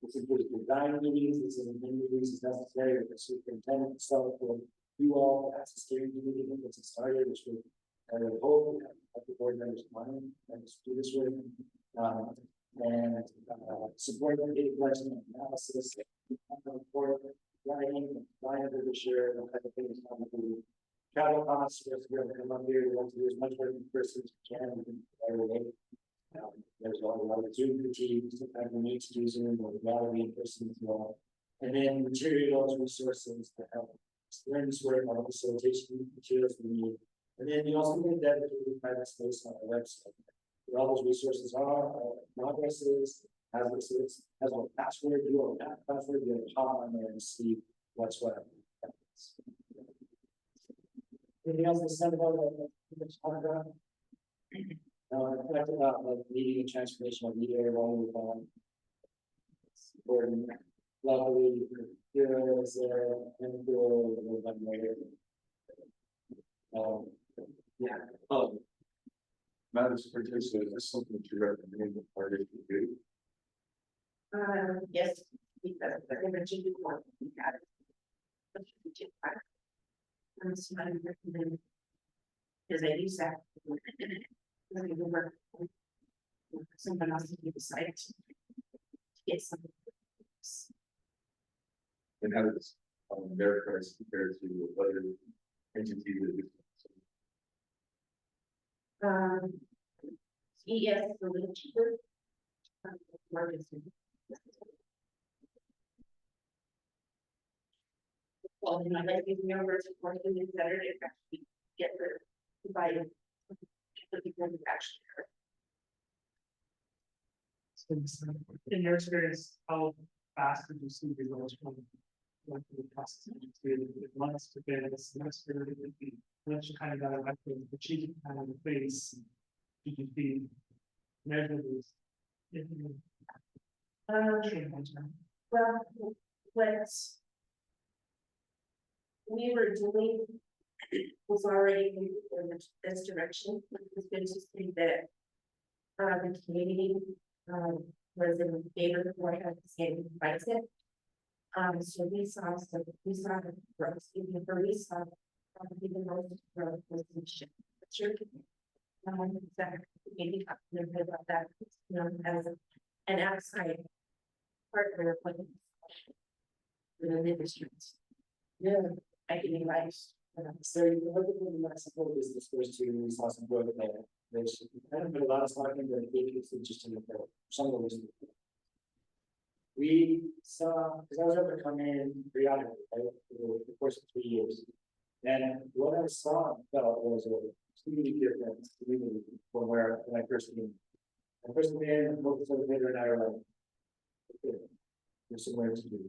this includes design meetings, this is meetings as necessary with the superintendent itself for you all as a steering committee that gets it started, which will I would hope that the board members money and do this work. And support the data collection and analysis, report, writing, line of the share, and type of things. Capital costs, we're going to come up here, we want to do as much work in person as we can. There's a lot of Zoom fatigue, sometimes we need to do Zoom or reality in person as well. And then materials, resources to help learn this work, all the facilitation materials we need. And then you also need dedicated private space on our website. Where all those resources are, progresses, as well password, you have password, you have a hop on there and see what's what. Anything else to say about that? I talked about like leading a transformational leader while we were supporting lovely heroes and yeah. Madam Superintendent, is this something that you recommend the party to do? Yes, because the energy one, we got it. I'm smiling, recommend. Because I use that. Someone else to decide to get something. And how does their price compare to other entities that do? Yes, a little cheaper. Well, you know, I think the numbers are going to be better if actually get the buy it. Actually. In your experience, how fast did you see results from the process? Months to get a semester, once you kind of got elected, the chief kind of in place, did you see measures? Well, what we were doing was already in this direction. It's been to see that the community was in favor of what I was saying, right? So we saw the growth, even for we saw, even most growth was in ship. Sure. That maybe talk a little bit about that, you know, as an outside partner with the districts. Yeah, I can advise. so you look at the Mexico business first two, we saw some growth there. There's kind of been a lot of talking, but I think it's interesting for some of the reasons. We saw, because I was able to come in periodically, right, for the course of 3 years. And what I saw and felt was a completely different community from where when I first came. I first came in, both facilitator and I were like, okay, there's somewhere to do.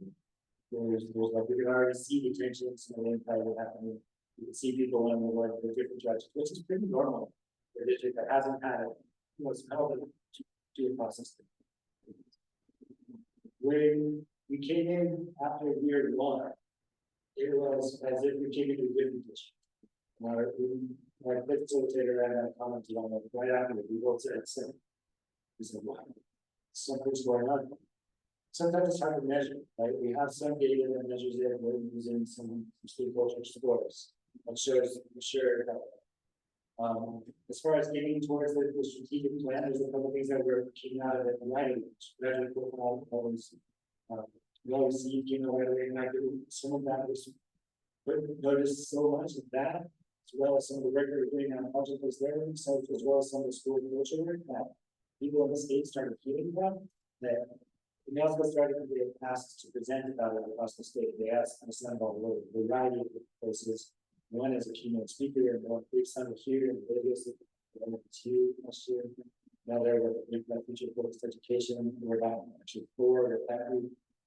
There's like, we can already see the tensions and the impact that happening. You can see people in the work with different judges, which is pretty normal. For a district that hasn't had it, was held to do a process. When we came in after year one, it was as if we came into a different district. My facilitator and I commented on it right after we both said the same. We said, wow, something's going on. Sometimes it's hard to measure, right? We have some data that measures it, we're using some state culture scores. That shows for sure that. As far as getting towards the strategic plan, there's a couple things that were came out of it right away. Graduate profile always, we always see, you know, right away, and I do some of that was. But noticed so much of that, as well as some of the work that we're doing on project was there, so as well as some of the school culture work that people in the state started hearing about, that we also started to get asked to present about it across the state. They asked us about a variety of places. One is a keynote speaker, and one big summit here in Vegas, one of the two last year. Another with future focused education. We're about actually 4 or 5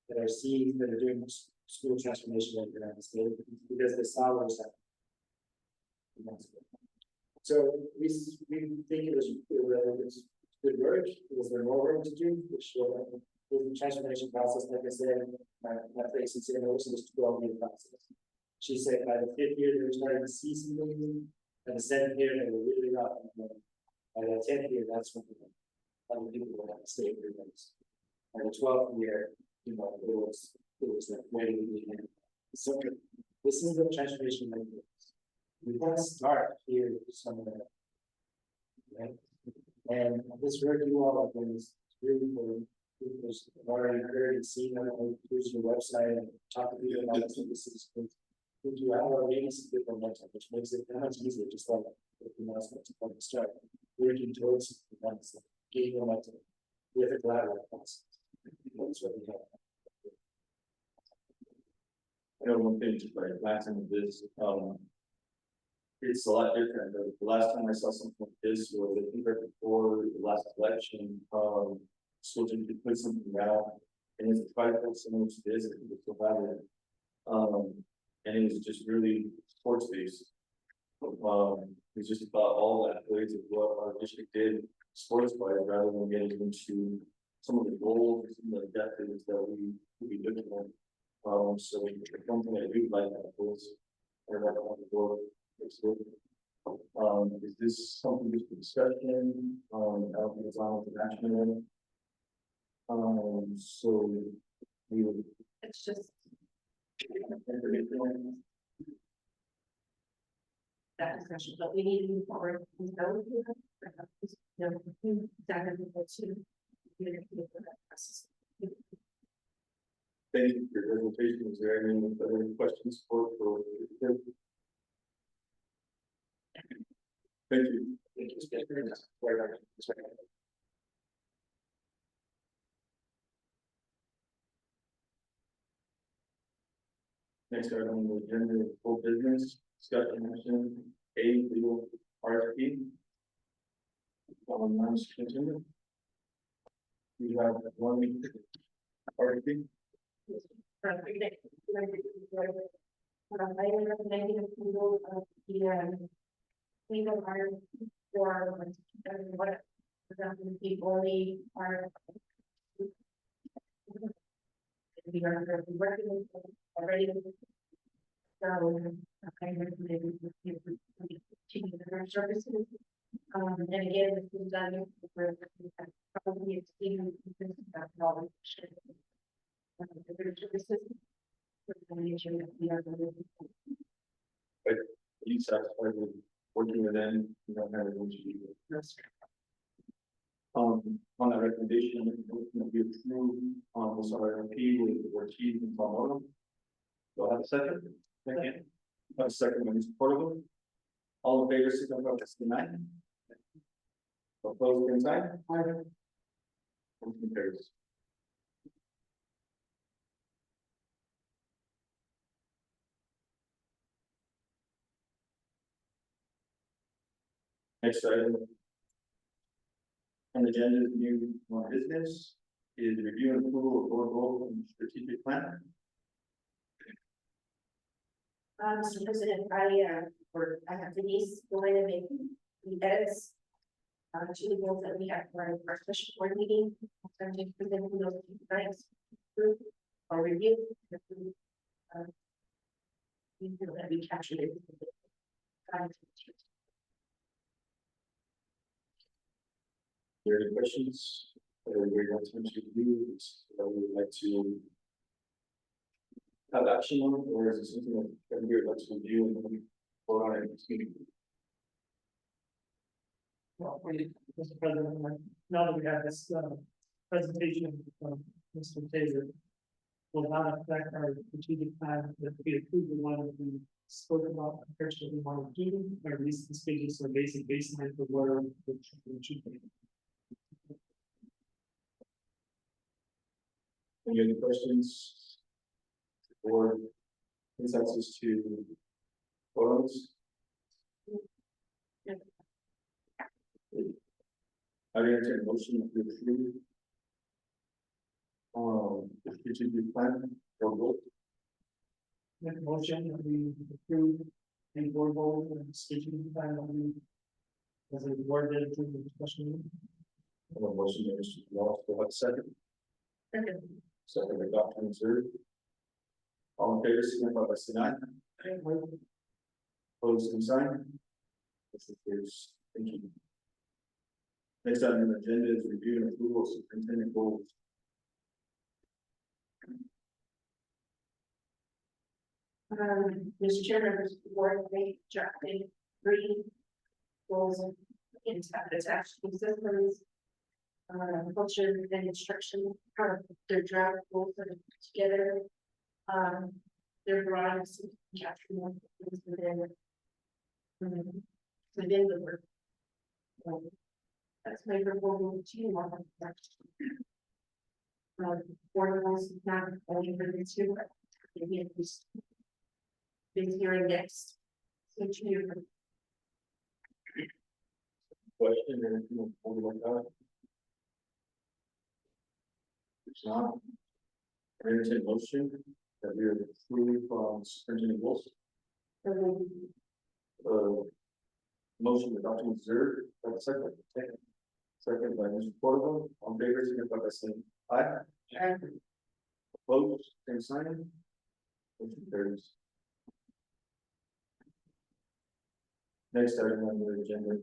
that are seeing that are doing school transformation around the state because they saw what was happening. So we think it was good work. Was there more work to do? Which the transformation process, like I said, my place in San Jose was 12-year process. She said by the 5th year, they were starting to see some things. By the 7th year, they were really rough. By the 10th year, that's when people were at the state reviews. By the 12th year, you know, it was like waiting to begin. So this is the transformation like this. We want to start here somewhere, right? And this work you all have done is really important. I've already heard and seen that on your website and talk to people about this. This is you have our latest different momentum, which makes it that much easier, just like the announcement to start working towards the events, getting momentum with a collaborative process. That's what we have. I know one thing to like last time with this, it's a lot different. The last time I saw something like this was I think right before the last election, school district put something out and it's quite similar to this, I think it's collaborative. And it was just really sports based. It's just about all accolades of what our district did sports wise rather than getting into some of the goals and the objectives that we looking at. So one thing I do like that was or that I want to go is this something just for discussion? I don't think it's on with the national. So we would. It's just. That discussion, but we need to move forward. Thank you for your presentation. Is there any other questions for? Thank you. Thank you. Next item on the agenda is full business, discussion action, legal RFP. Continue. We have one RFP. I am recommending approval of the legal hire for what the only are. We are working already. So I recommend our services. And again, this is done for probably exceeding sure that we are. You satisfied with working with them, you don't have an issue. On that recommendation, we approve, this RFP with Ortiz and Palmetto. Do I have a second? Second. A second by Mr. Portable. All in favor, signify by saying aye. Opposed, same sign. Motion carries. Next item. On the agenda, is new business is review and approval of board goals and strategic plan. Mr. President, I have Denise going to make the edits. To the goals that we have for our special board meeting. So I'm just presenting those to you guys. Approve or review. We feel that we captured it. Are there any questions? Or we want to do, that we would like to have action on, or is it something that we would like to review and then we vote on it next meeting? Well, Mr. President, now that we have this, presentation from Mr. Taylor, will not affect our strategic plan that we approved the one that we spoke about, compared to what we want to do, or at least the stages or basic baseline for where we should be. Any other questions? Or consensus to photos? I entertain a motion to approve. The strategic plan for both. Make a motion that we approve the board goals and strategic plan that we, as a board did during the discussion meeting. I have a motion by Mr. Wallace, do I have a second? Second. Second by Dr. Missouri. All in favor, signify by saying aye. Opposed, same sign. Motion carries. Thank you. Next item on the agenda is review and approval of superintendent goals. Mr. Chairman, members of the board, they drafted 3 goals attached to systems. Culture and instruction, part of their draft goals that are put together. They're broad, so capture more things within the work. That's my proposal to you on that. Board goals not only for the 2, but maybe at least this hearing next. So to you. Question or anything like that? It's not. I entertain a motion that we approve superintendent goals. Motion by Dr. Missouri, have a second. Second by Mr. Portable, on favor, signify by saying aye. Opposed, same sign. Motion carries. Next item on the agenda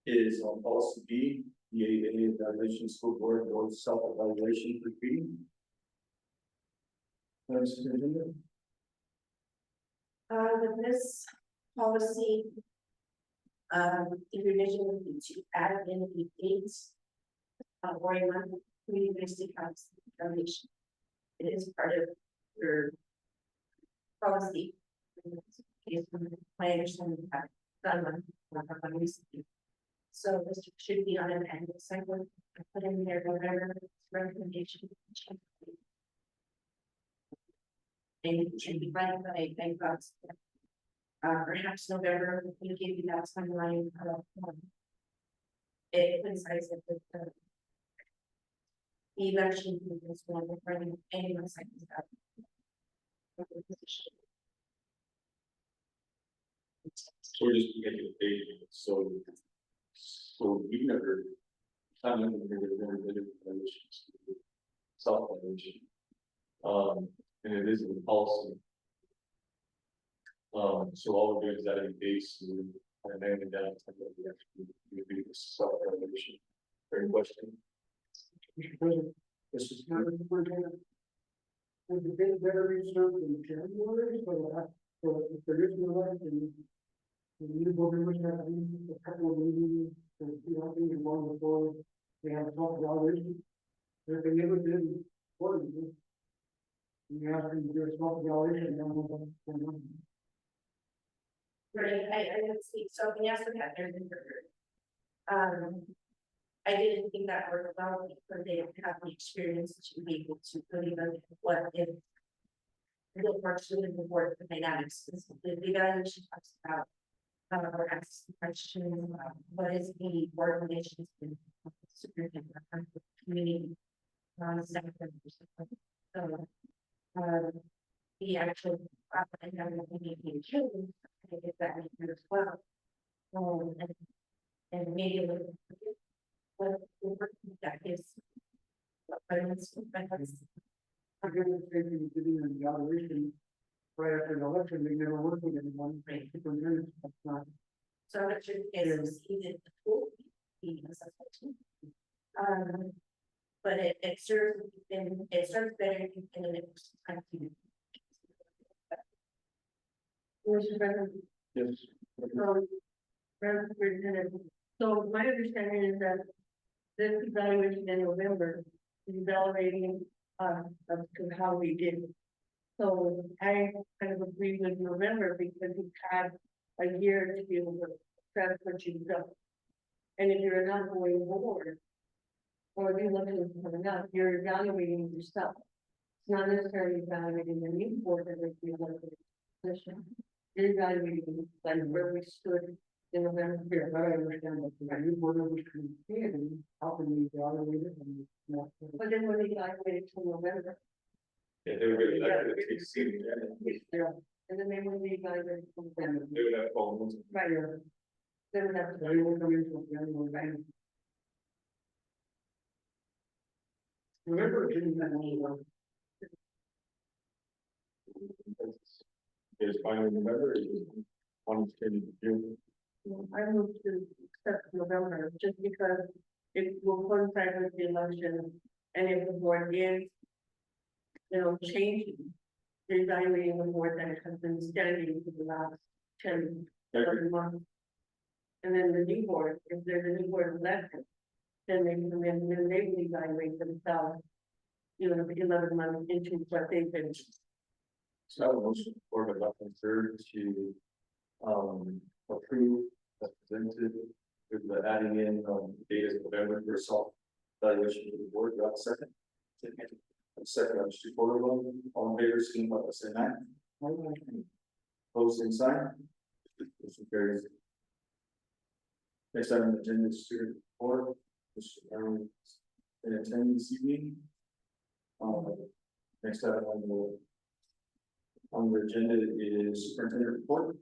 is on policy B, the AA evaluation school board self-evaluation for reading. Superintendent? With this policy, the revision would be to add in the dates. Or a month, community house foundation. It is part of your policy. My understanding of that done recently. So this should be on an annual cycle. I put in there whatever recommendation. And it should be right by bank bucks. Perhaps November, we give you that timeline. It coincides with the election. This one, running annual cycles out. So we're just getting a date, so we never. Time limit, we never did evaluations. Self-evaluation. And it is in policy. So all we're doing is adding dates and naming down time that we actually do this self-evaluation. Very question. This is Would the bid better be served in January, so if there is no election, the new board members have a couple of meetings, and you know, maybe one before they have a talk about it. If they never did, what is it? You have to do a talk about it, and then. Right, I would see, so yes, we have their inverter. I didn't think that worked well, because they don't have the experience to be able to really know what if. What works within the board, the dynamics, the evaluation talks about. Or asks the question, what is the board relations with the superintendent, the community? Secretary, so, the actual, and then we need to change, I think if that makes sense as well. And maybe a little. What that is. I'm going to say you did an evaluation right after the election, they never worked with anyone. Right. That's not. So I'm not sure if you guys received the full the assessment. But it serves, and it serves better in an time to. Mr. President, Yes. Madam Superintendent, so my understanding is that this evaluation in November is evaluating of to how we did. So I kind of agree with November because you had a year to be able to track what you've done. And if you're not going forward, or if you're looking for something else, you're evaluating yourself. It's not necessarily evaluating the new board that is being elected position. You're evaluating like where we stood in November. Yeah, that I understand, but the new board members can, how can we evaluate it and? But then when we evaluated till November, Yeah, they would get elected to exceed yeah, and then maybe we evaluated till November. they would have problems. Right. Then we have to. They will come into a January bank. Remember, didn't that one? It's fine in November, it's one in June. I move to accept November, just because it will coincide with the election, and if the board is. You know, changing, evaluating the board that has been standing for the last 10, 11 months. And then the new board, if there's a new board elected, then they can, then they will evaluate themselves. You know, 11 months into what they've been. So I have a motion for the left and third to, approve as presented with the adding in, data November for self evaluation of the board. Do I have a second? Second, Mr. Porterville, all in favor, signify by saying aye. Opposed, same sign. Motion carries. Next item on the agenda is student report, which in attendance this evening. Next item on the agenda is superintendent report.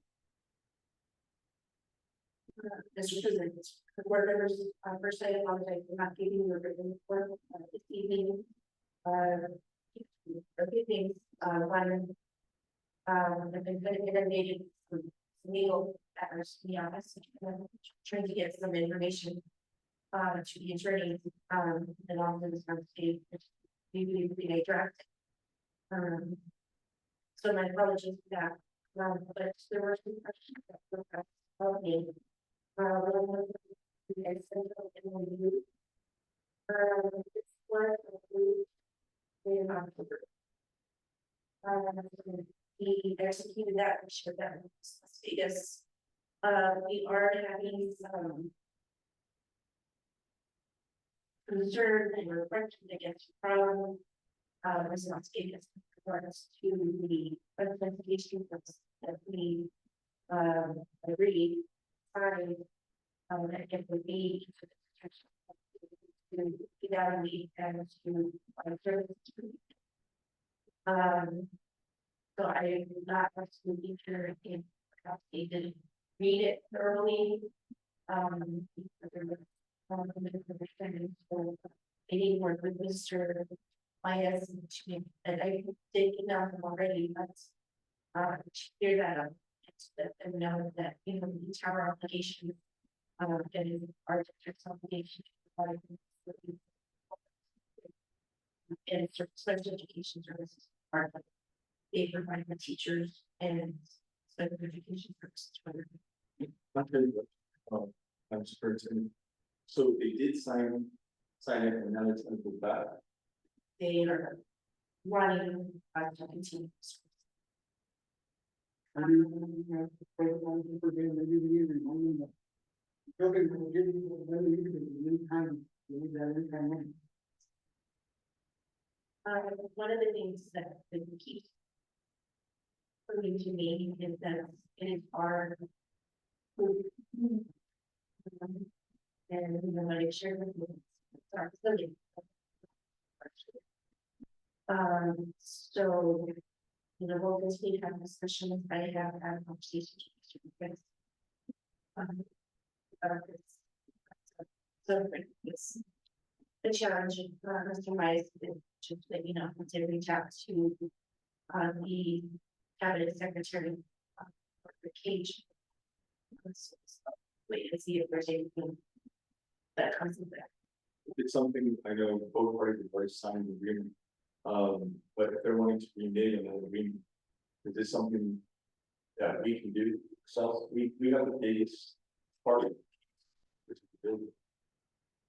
Mr. President, the board members, first I apologize for not giving you a written report this evening. A few things, one, I've been kind of inundated with legal matters, to be honest, trying to get some information to the attorney, and also this month's date, maybe they draft. So my apologies for that, but there were some questions that were asked of me. I sent out an review. This was approved in October. He executed that, we shared that in status. We are having some concern and reflection against from response status with regards to the presentation that we agreed signed that it would be to evaluate and to service. So I am not absolutely sure if perhaps they didn't read it thoroughly. So I need to work with Mr. Myers and I did email him already, but clear that up. Let them know that, you know, each of our applications, that is our district's obligation to provide and special education services part of they provide the teachers and special education purposes. Not very good. I'm just person. So they did sign it and now it's gonna go back. They are running to continue. One of the things that keeps proving to me is that it is our and you know, I share with you, it's our facility. So, you know, we'll continue to have discussions. I have had conversations with Mr. About this. So it's the challenge, Mr. Mize, just that, you know, to reach out to the cabinet secretary for the cage. Wait and see if there's anything that comes of that. It's something I know both parties have already signed the agreement. But if they're wanting to renege on that agreement, is this something that we can do? So we have the biggest part of it, which is the building.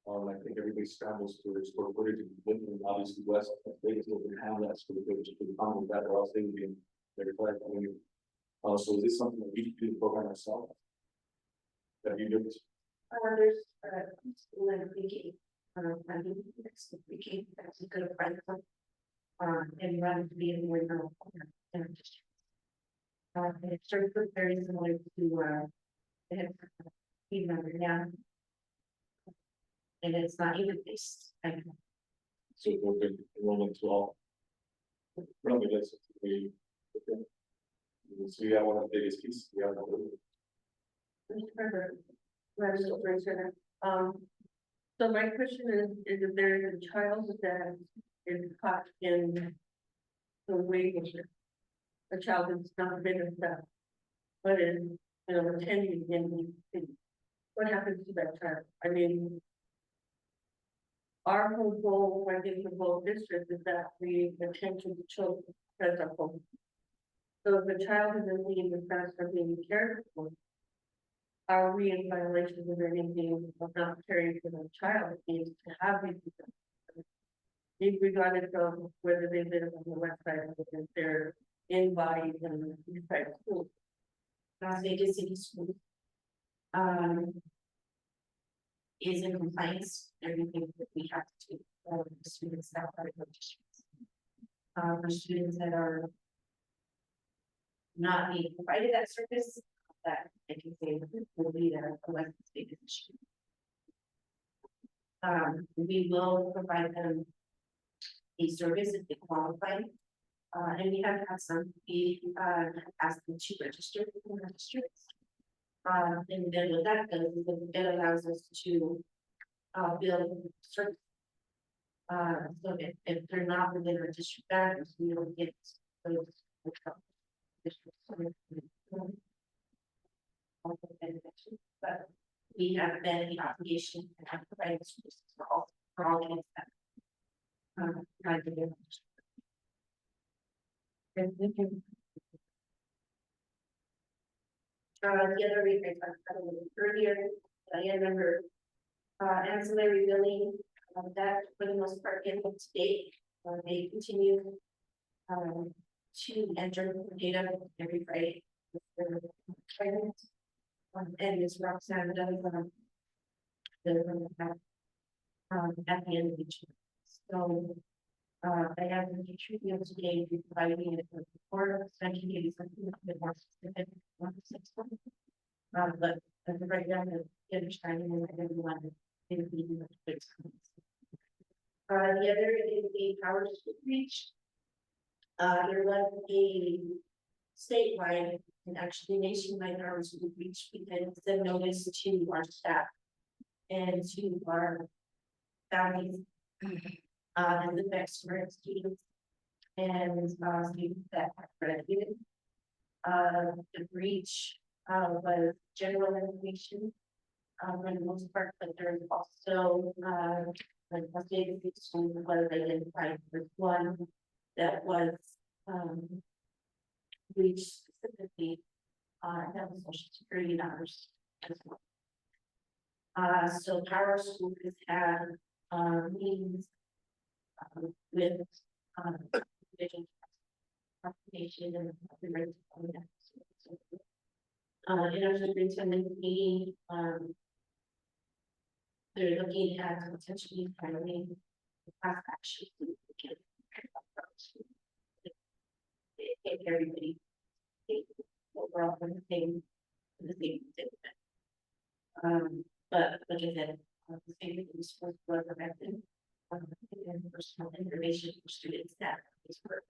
I think everybody scrambles for the square footage of the building, obviously West, they just don't have that square footage to the common that, or else they would be in their flag. So is this something that we can do the program ourselves? That you do? There's school and pre-K, funding, next to pre-K, that's a good price. And run to be in the window. And it's sort of very similar to, they have, you know, now. And it's not even based, and So we're going to enroll into all. Probably that's we. So we have one of the biggest pieces, we have. So my question is if there is a child that is caught in the way a child is not big enough, but is, you know, attending in, what happens to that child? I mean, our whole goal, I think the whole district is that we attend to the children as a whole. So if the child is in need of faster being cared for, are we in violation of anything of not caring for the child needs to have these? Regardless of whether they live on the west side or if they're in bodies and the east side school. Las Vegas City School. Is in compliance, everything that we have to, the students that are in the districts. For students that are not being provided that service, that I can say will be the elected state issue. We will provide them a service if they qualify. And we have had some, we asked them to register in the districts. And then what that does is it allows us to build service. So if they're not within our district boundaries, we don't get those. But we have been the obligation and have provided services for all kids that. The other reason I talked about a little earlier, I remember ancillary billing, that for the most part in the state, they continue to enter data every Friday. And Ms. Roxanne does at the end of each month. So I have the teacher here today to provide me a report, so I can give you something a bit more specific. But as of right now, the understanding and everyone is being the other is a power reach. There was a statewide and actually nationwide power reach because the notice to our staff and to our families. And the next for students and students that have graduated. The breach was general information for the most part, but there's also like was identified with one that was Which specifically, that was social security numbers as well. So Power School has had, meetings. With, division. Application and. The rates on that. Superintendent meeting, they're looking at potentially filing the class action. If everybody. Overall, for the same. For the same. But like I said, the same things was affected. And personal information for students that is work.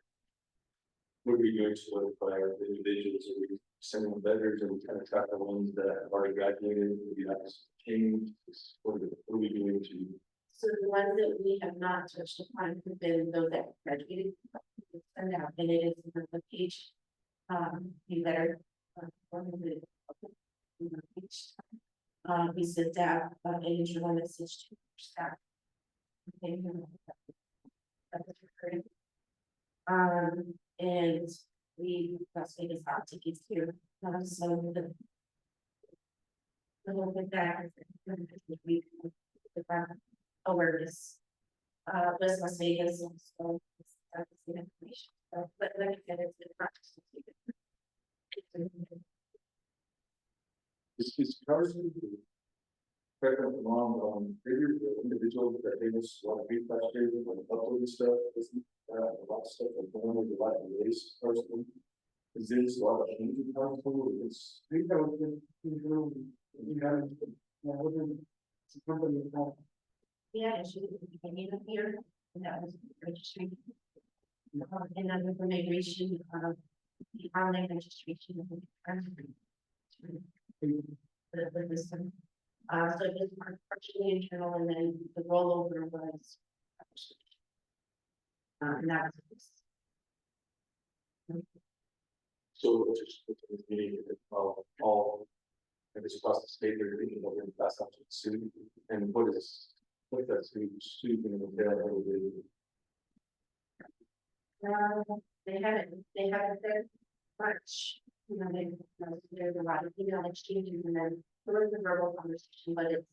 What are we doing to notify the individuals? Are we sending them letters and we kind of track the ones that have already graduated? Maybe that's changed. What are we doing to? So the ones that we have not touched upon have been those that graduated. And now, and it is in the page. You better. We sit down, and issue a message to staff. Okay. And we must make this hot tickets here, so the. The whole thing that we awareness. West Las Vegas, so that's the information, but like I said, it's been practice. Is Carson? Correct me if I'm wrong, maybe the individuals that they just want to be frustrated with uploading stuff, isn't a lot of stuff like going with a lot of race person. Is this a lot of change in council? It's. I think that was the, you know, it's a company that. Yeah, and she was at the beginning of here, and that was registration. And then with the migration, the online registration of the country. The system. So it was partially internal, and then the rollover was. And that was. So just meeting all. I guess across the state, they're thinking about going fast up to the student, and what that student available. They haven't said much, you know, there's a lot of email exchanges and then there was a verbal conversation, but it's.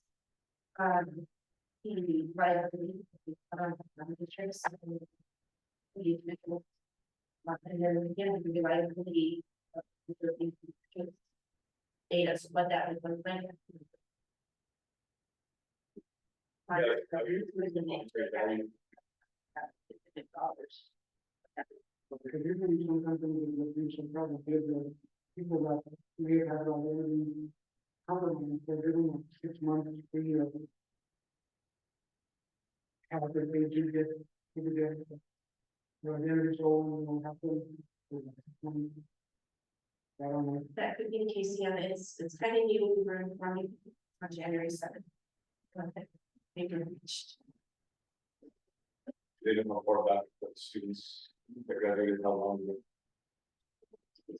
The right of the trips. And then again, the right of the. Data, so what that was like. Dollars. Because usually sometimes there's a some problem, there's people that may have already covered, they're giving 6 months, 3 years. After they do get, you know, they're so, you know, happen. I don't know. That could be the case, yeah, it's kind of new, we were informing on January 7th. Maybe reached. They don't know more about the students that graduated how long ago.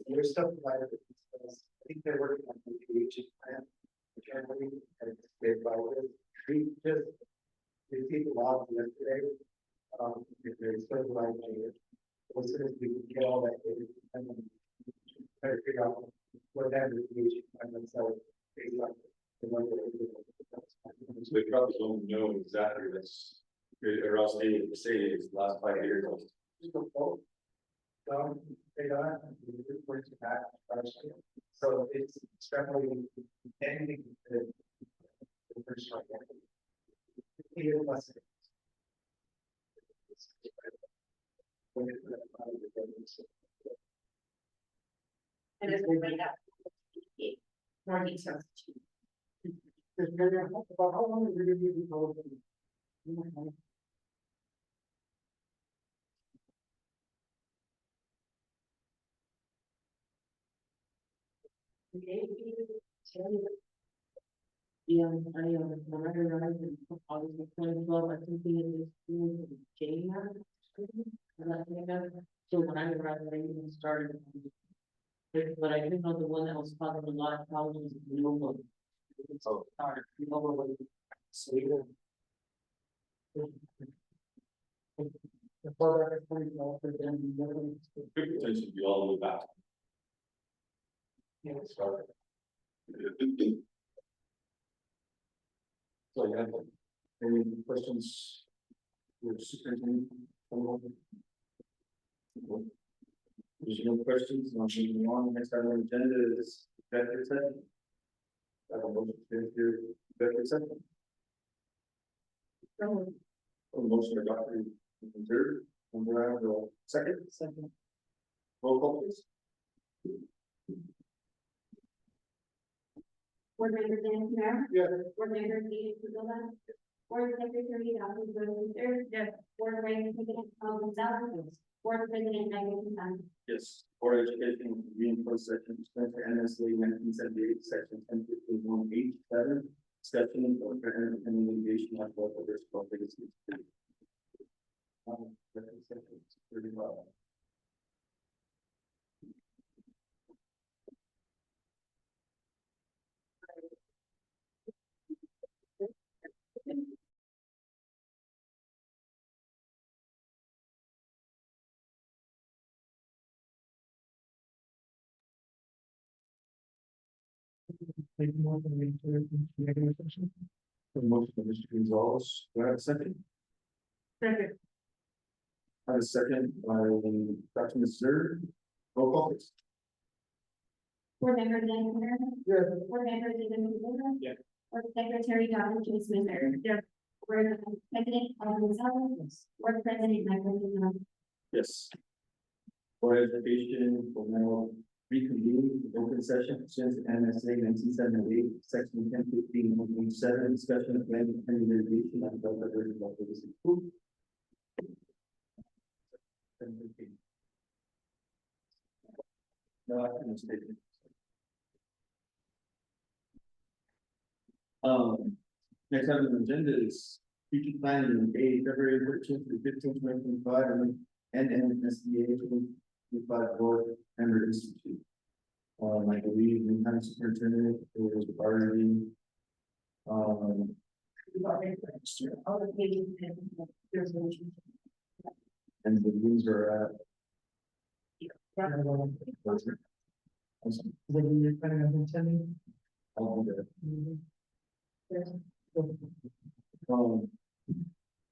There's stuff like, I think they're working on the PhD plan, internally, and they've we just received a lot yesterday. If there's stuff like it, as soon as we can get all that data, and then try to figure out what that PhD plan looks like, based on the one that. So they probably don't know exactly this, or else they would say it's the last 5 years. They are, reports back, so it's definitely ending the first one. And it's right now. More details. About how long is it going to be told? Yeah, when I arrived in August of 2012, I think we had this school in January. So when I arrived, I even started. But I didn't know the one that was causing a lot of problems in the local. Oh. So The further explanation of the then the Could potentially be all the way back. Yeah. So you have any questions? For superintendent? There's no questions, I'm moving on, next item on the agenda is executive session. I have a motion to enter executive session. A motion by Dr. Reserve, and do I have a second? Second. Roll call please. Board member Dan Camara. Yeah. Board member Steve Silva. Board secretary Dr. Joe. Yes. Board vice president Paul Gonzalez. Board president Michael Quintana. Yes, Board of Education reinforced section, Spencer NSA 1978, section 1051H7, discussion of and litigation of what the risk of legacy. Section 35. Take more than we do in regular session. The motion of Mr. Gonzalez, do I have a second? Second. I have a second by Dr. Reserve. Roll call please. Board member Dan Camara. Yes. Board member Stephen Silva. Yeah. Board secretary Dr. Joe Smith. Yes. Board president Paul Gonzalez. Board president Michael Quintana. Yes. Board of Education will now reconvene the open session since NSA 1978, section 1015.7, discussion of land and litigation on the risk of legacy. No, I can state it. Next item on the agenda is future planning in February 13th to 15th, 2025, and NSDA 2025 board member institute. I believe the county superintendent is already. All the pages and resolutions. And the rules are at. When you're planning on attending. I'll be there. Yes.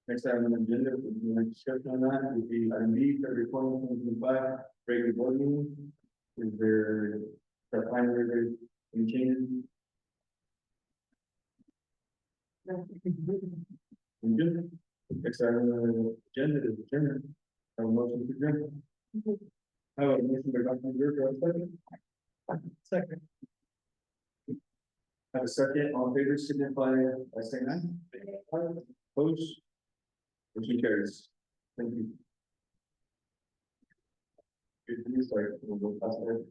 Next item on the agenda, we're going to discuss on that, would be item B, February 2025, regular board meeting. Is there, the primary, any changes? Good. Next item on the agenda is adjournment. Have a motion to adjourn. I have a motion by Dr. Reserve, do I have a second? Second. Have a second, all in favor, signify by saying aye. Opposed? Motion carries. Thank you. Good news, sorry, we'll go past that.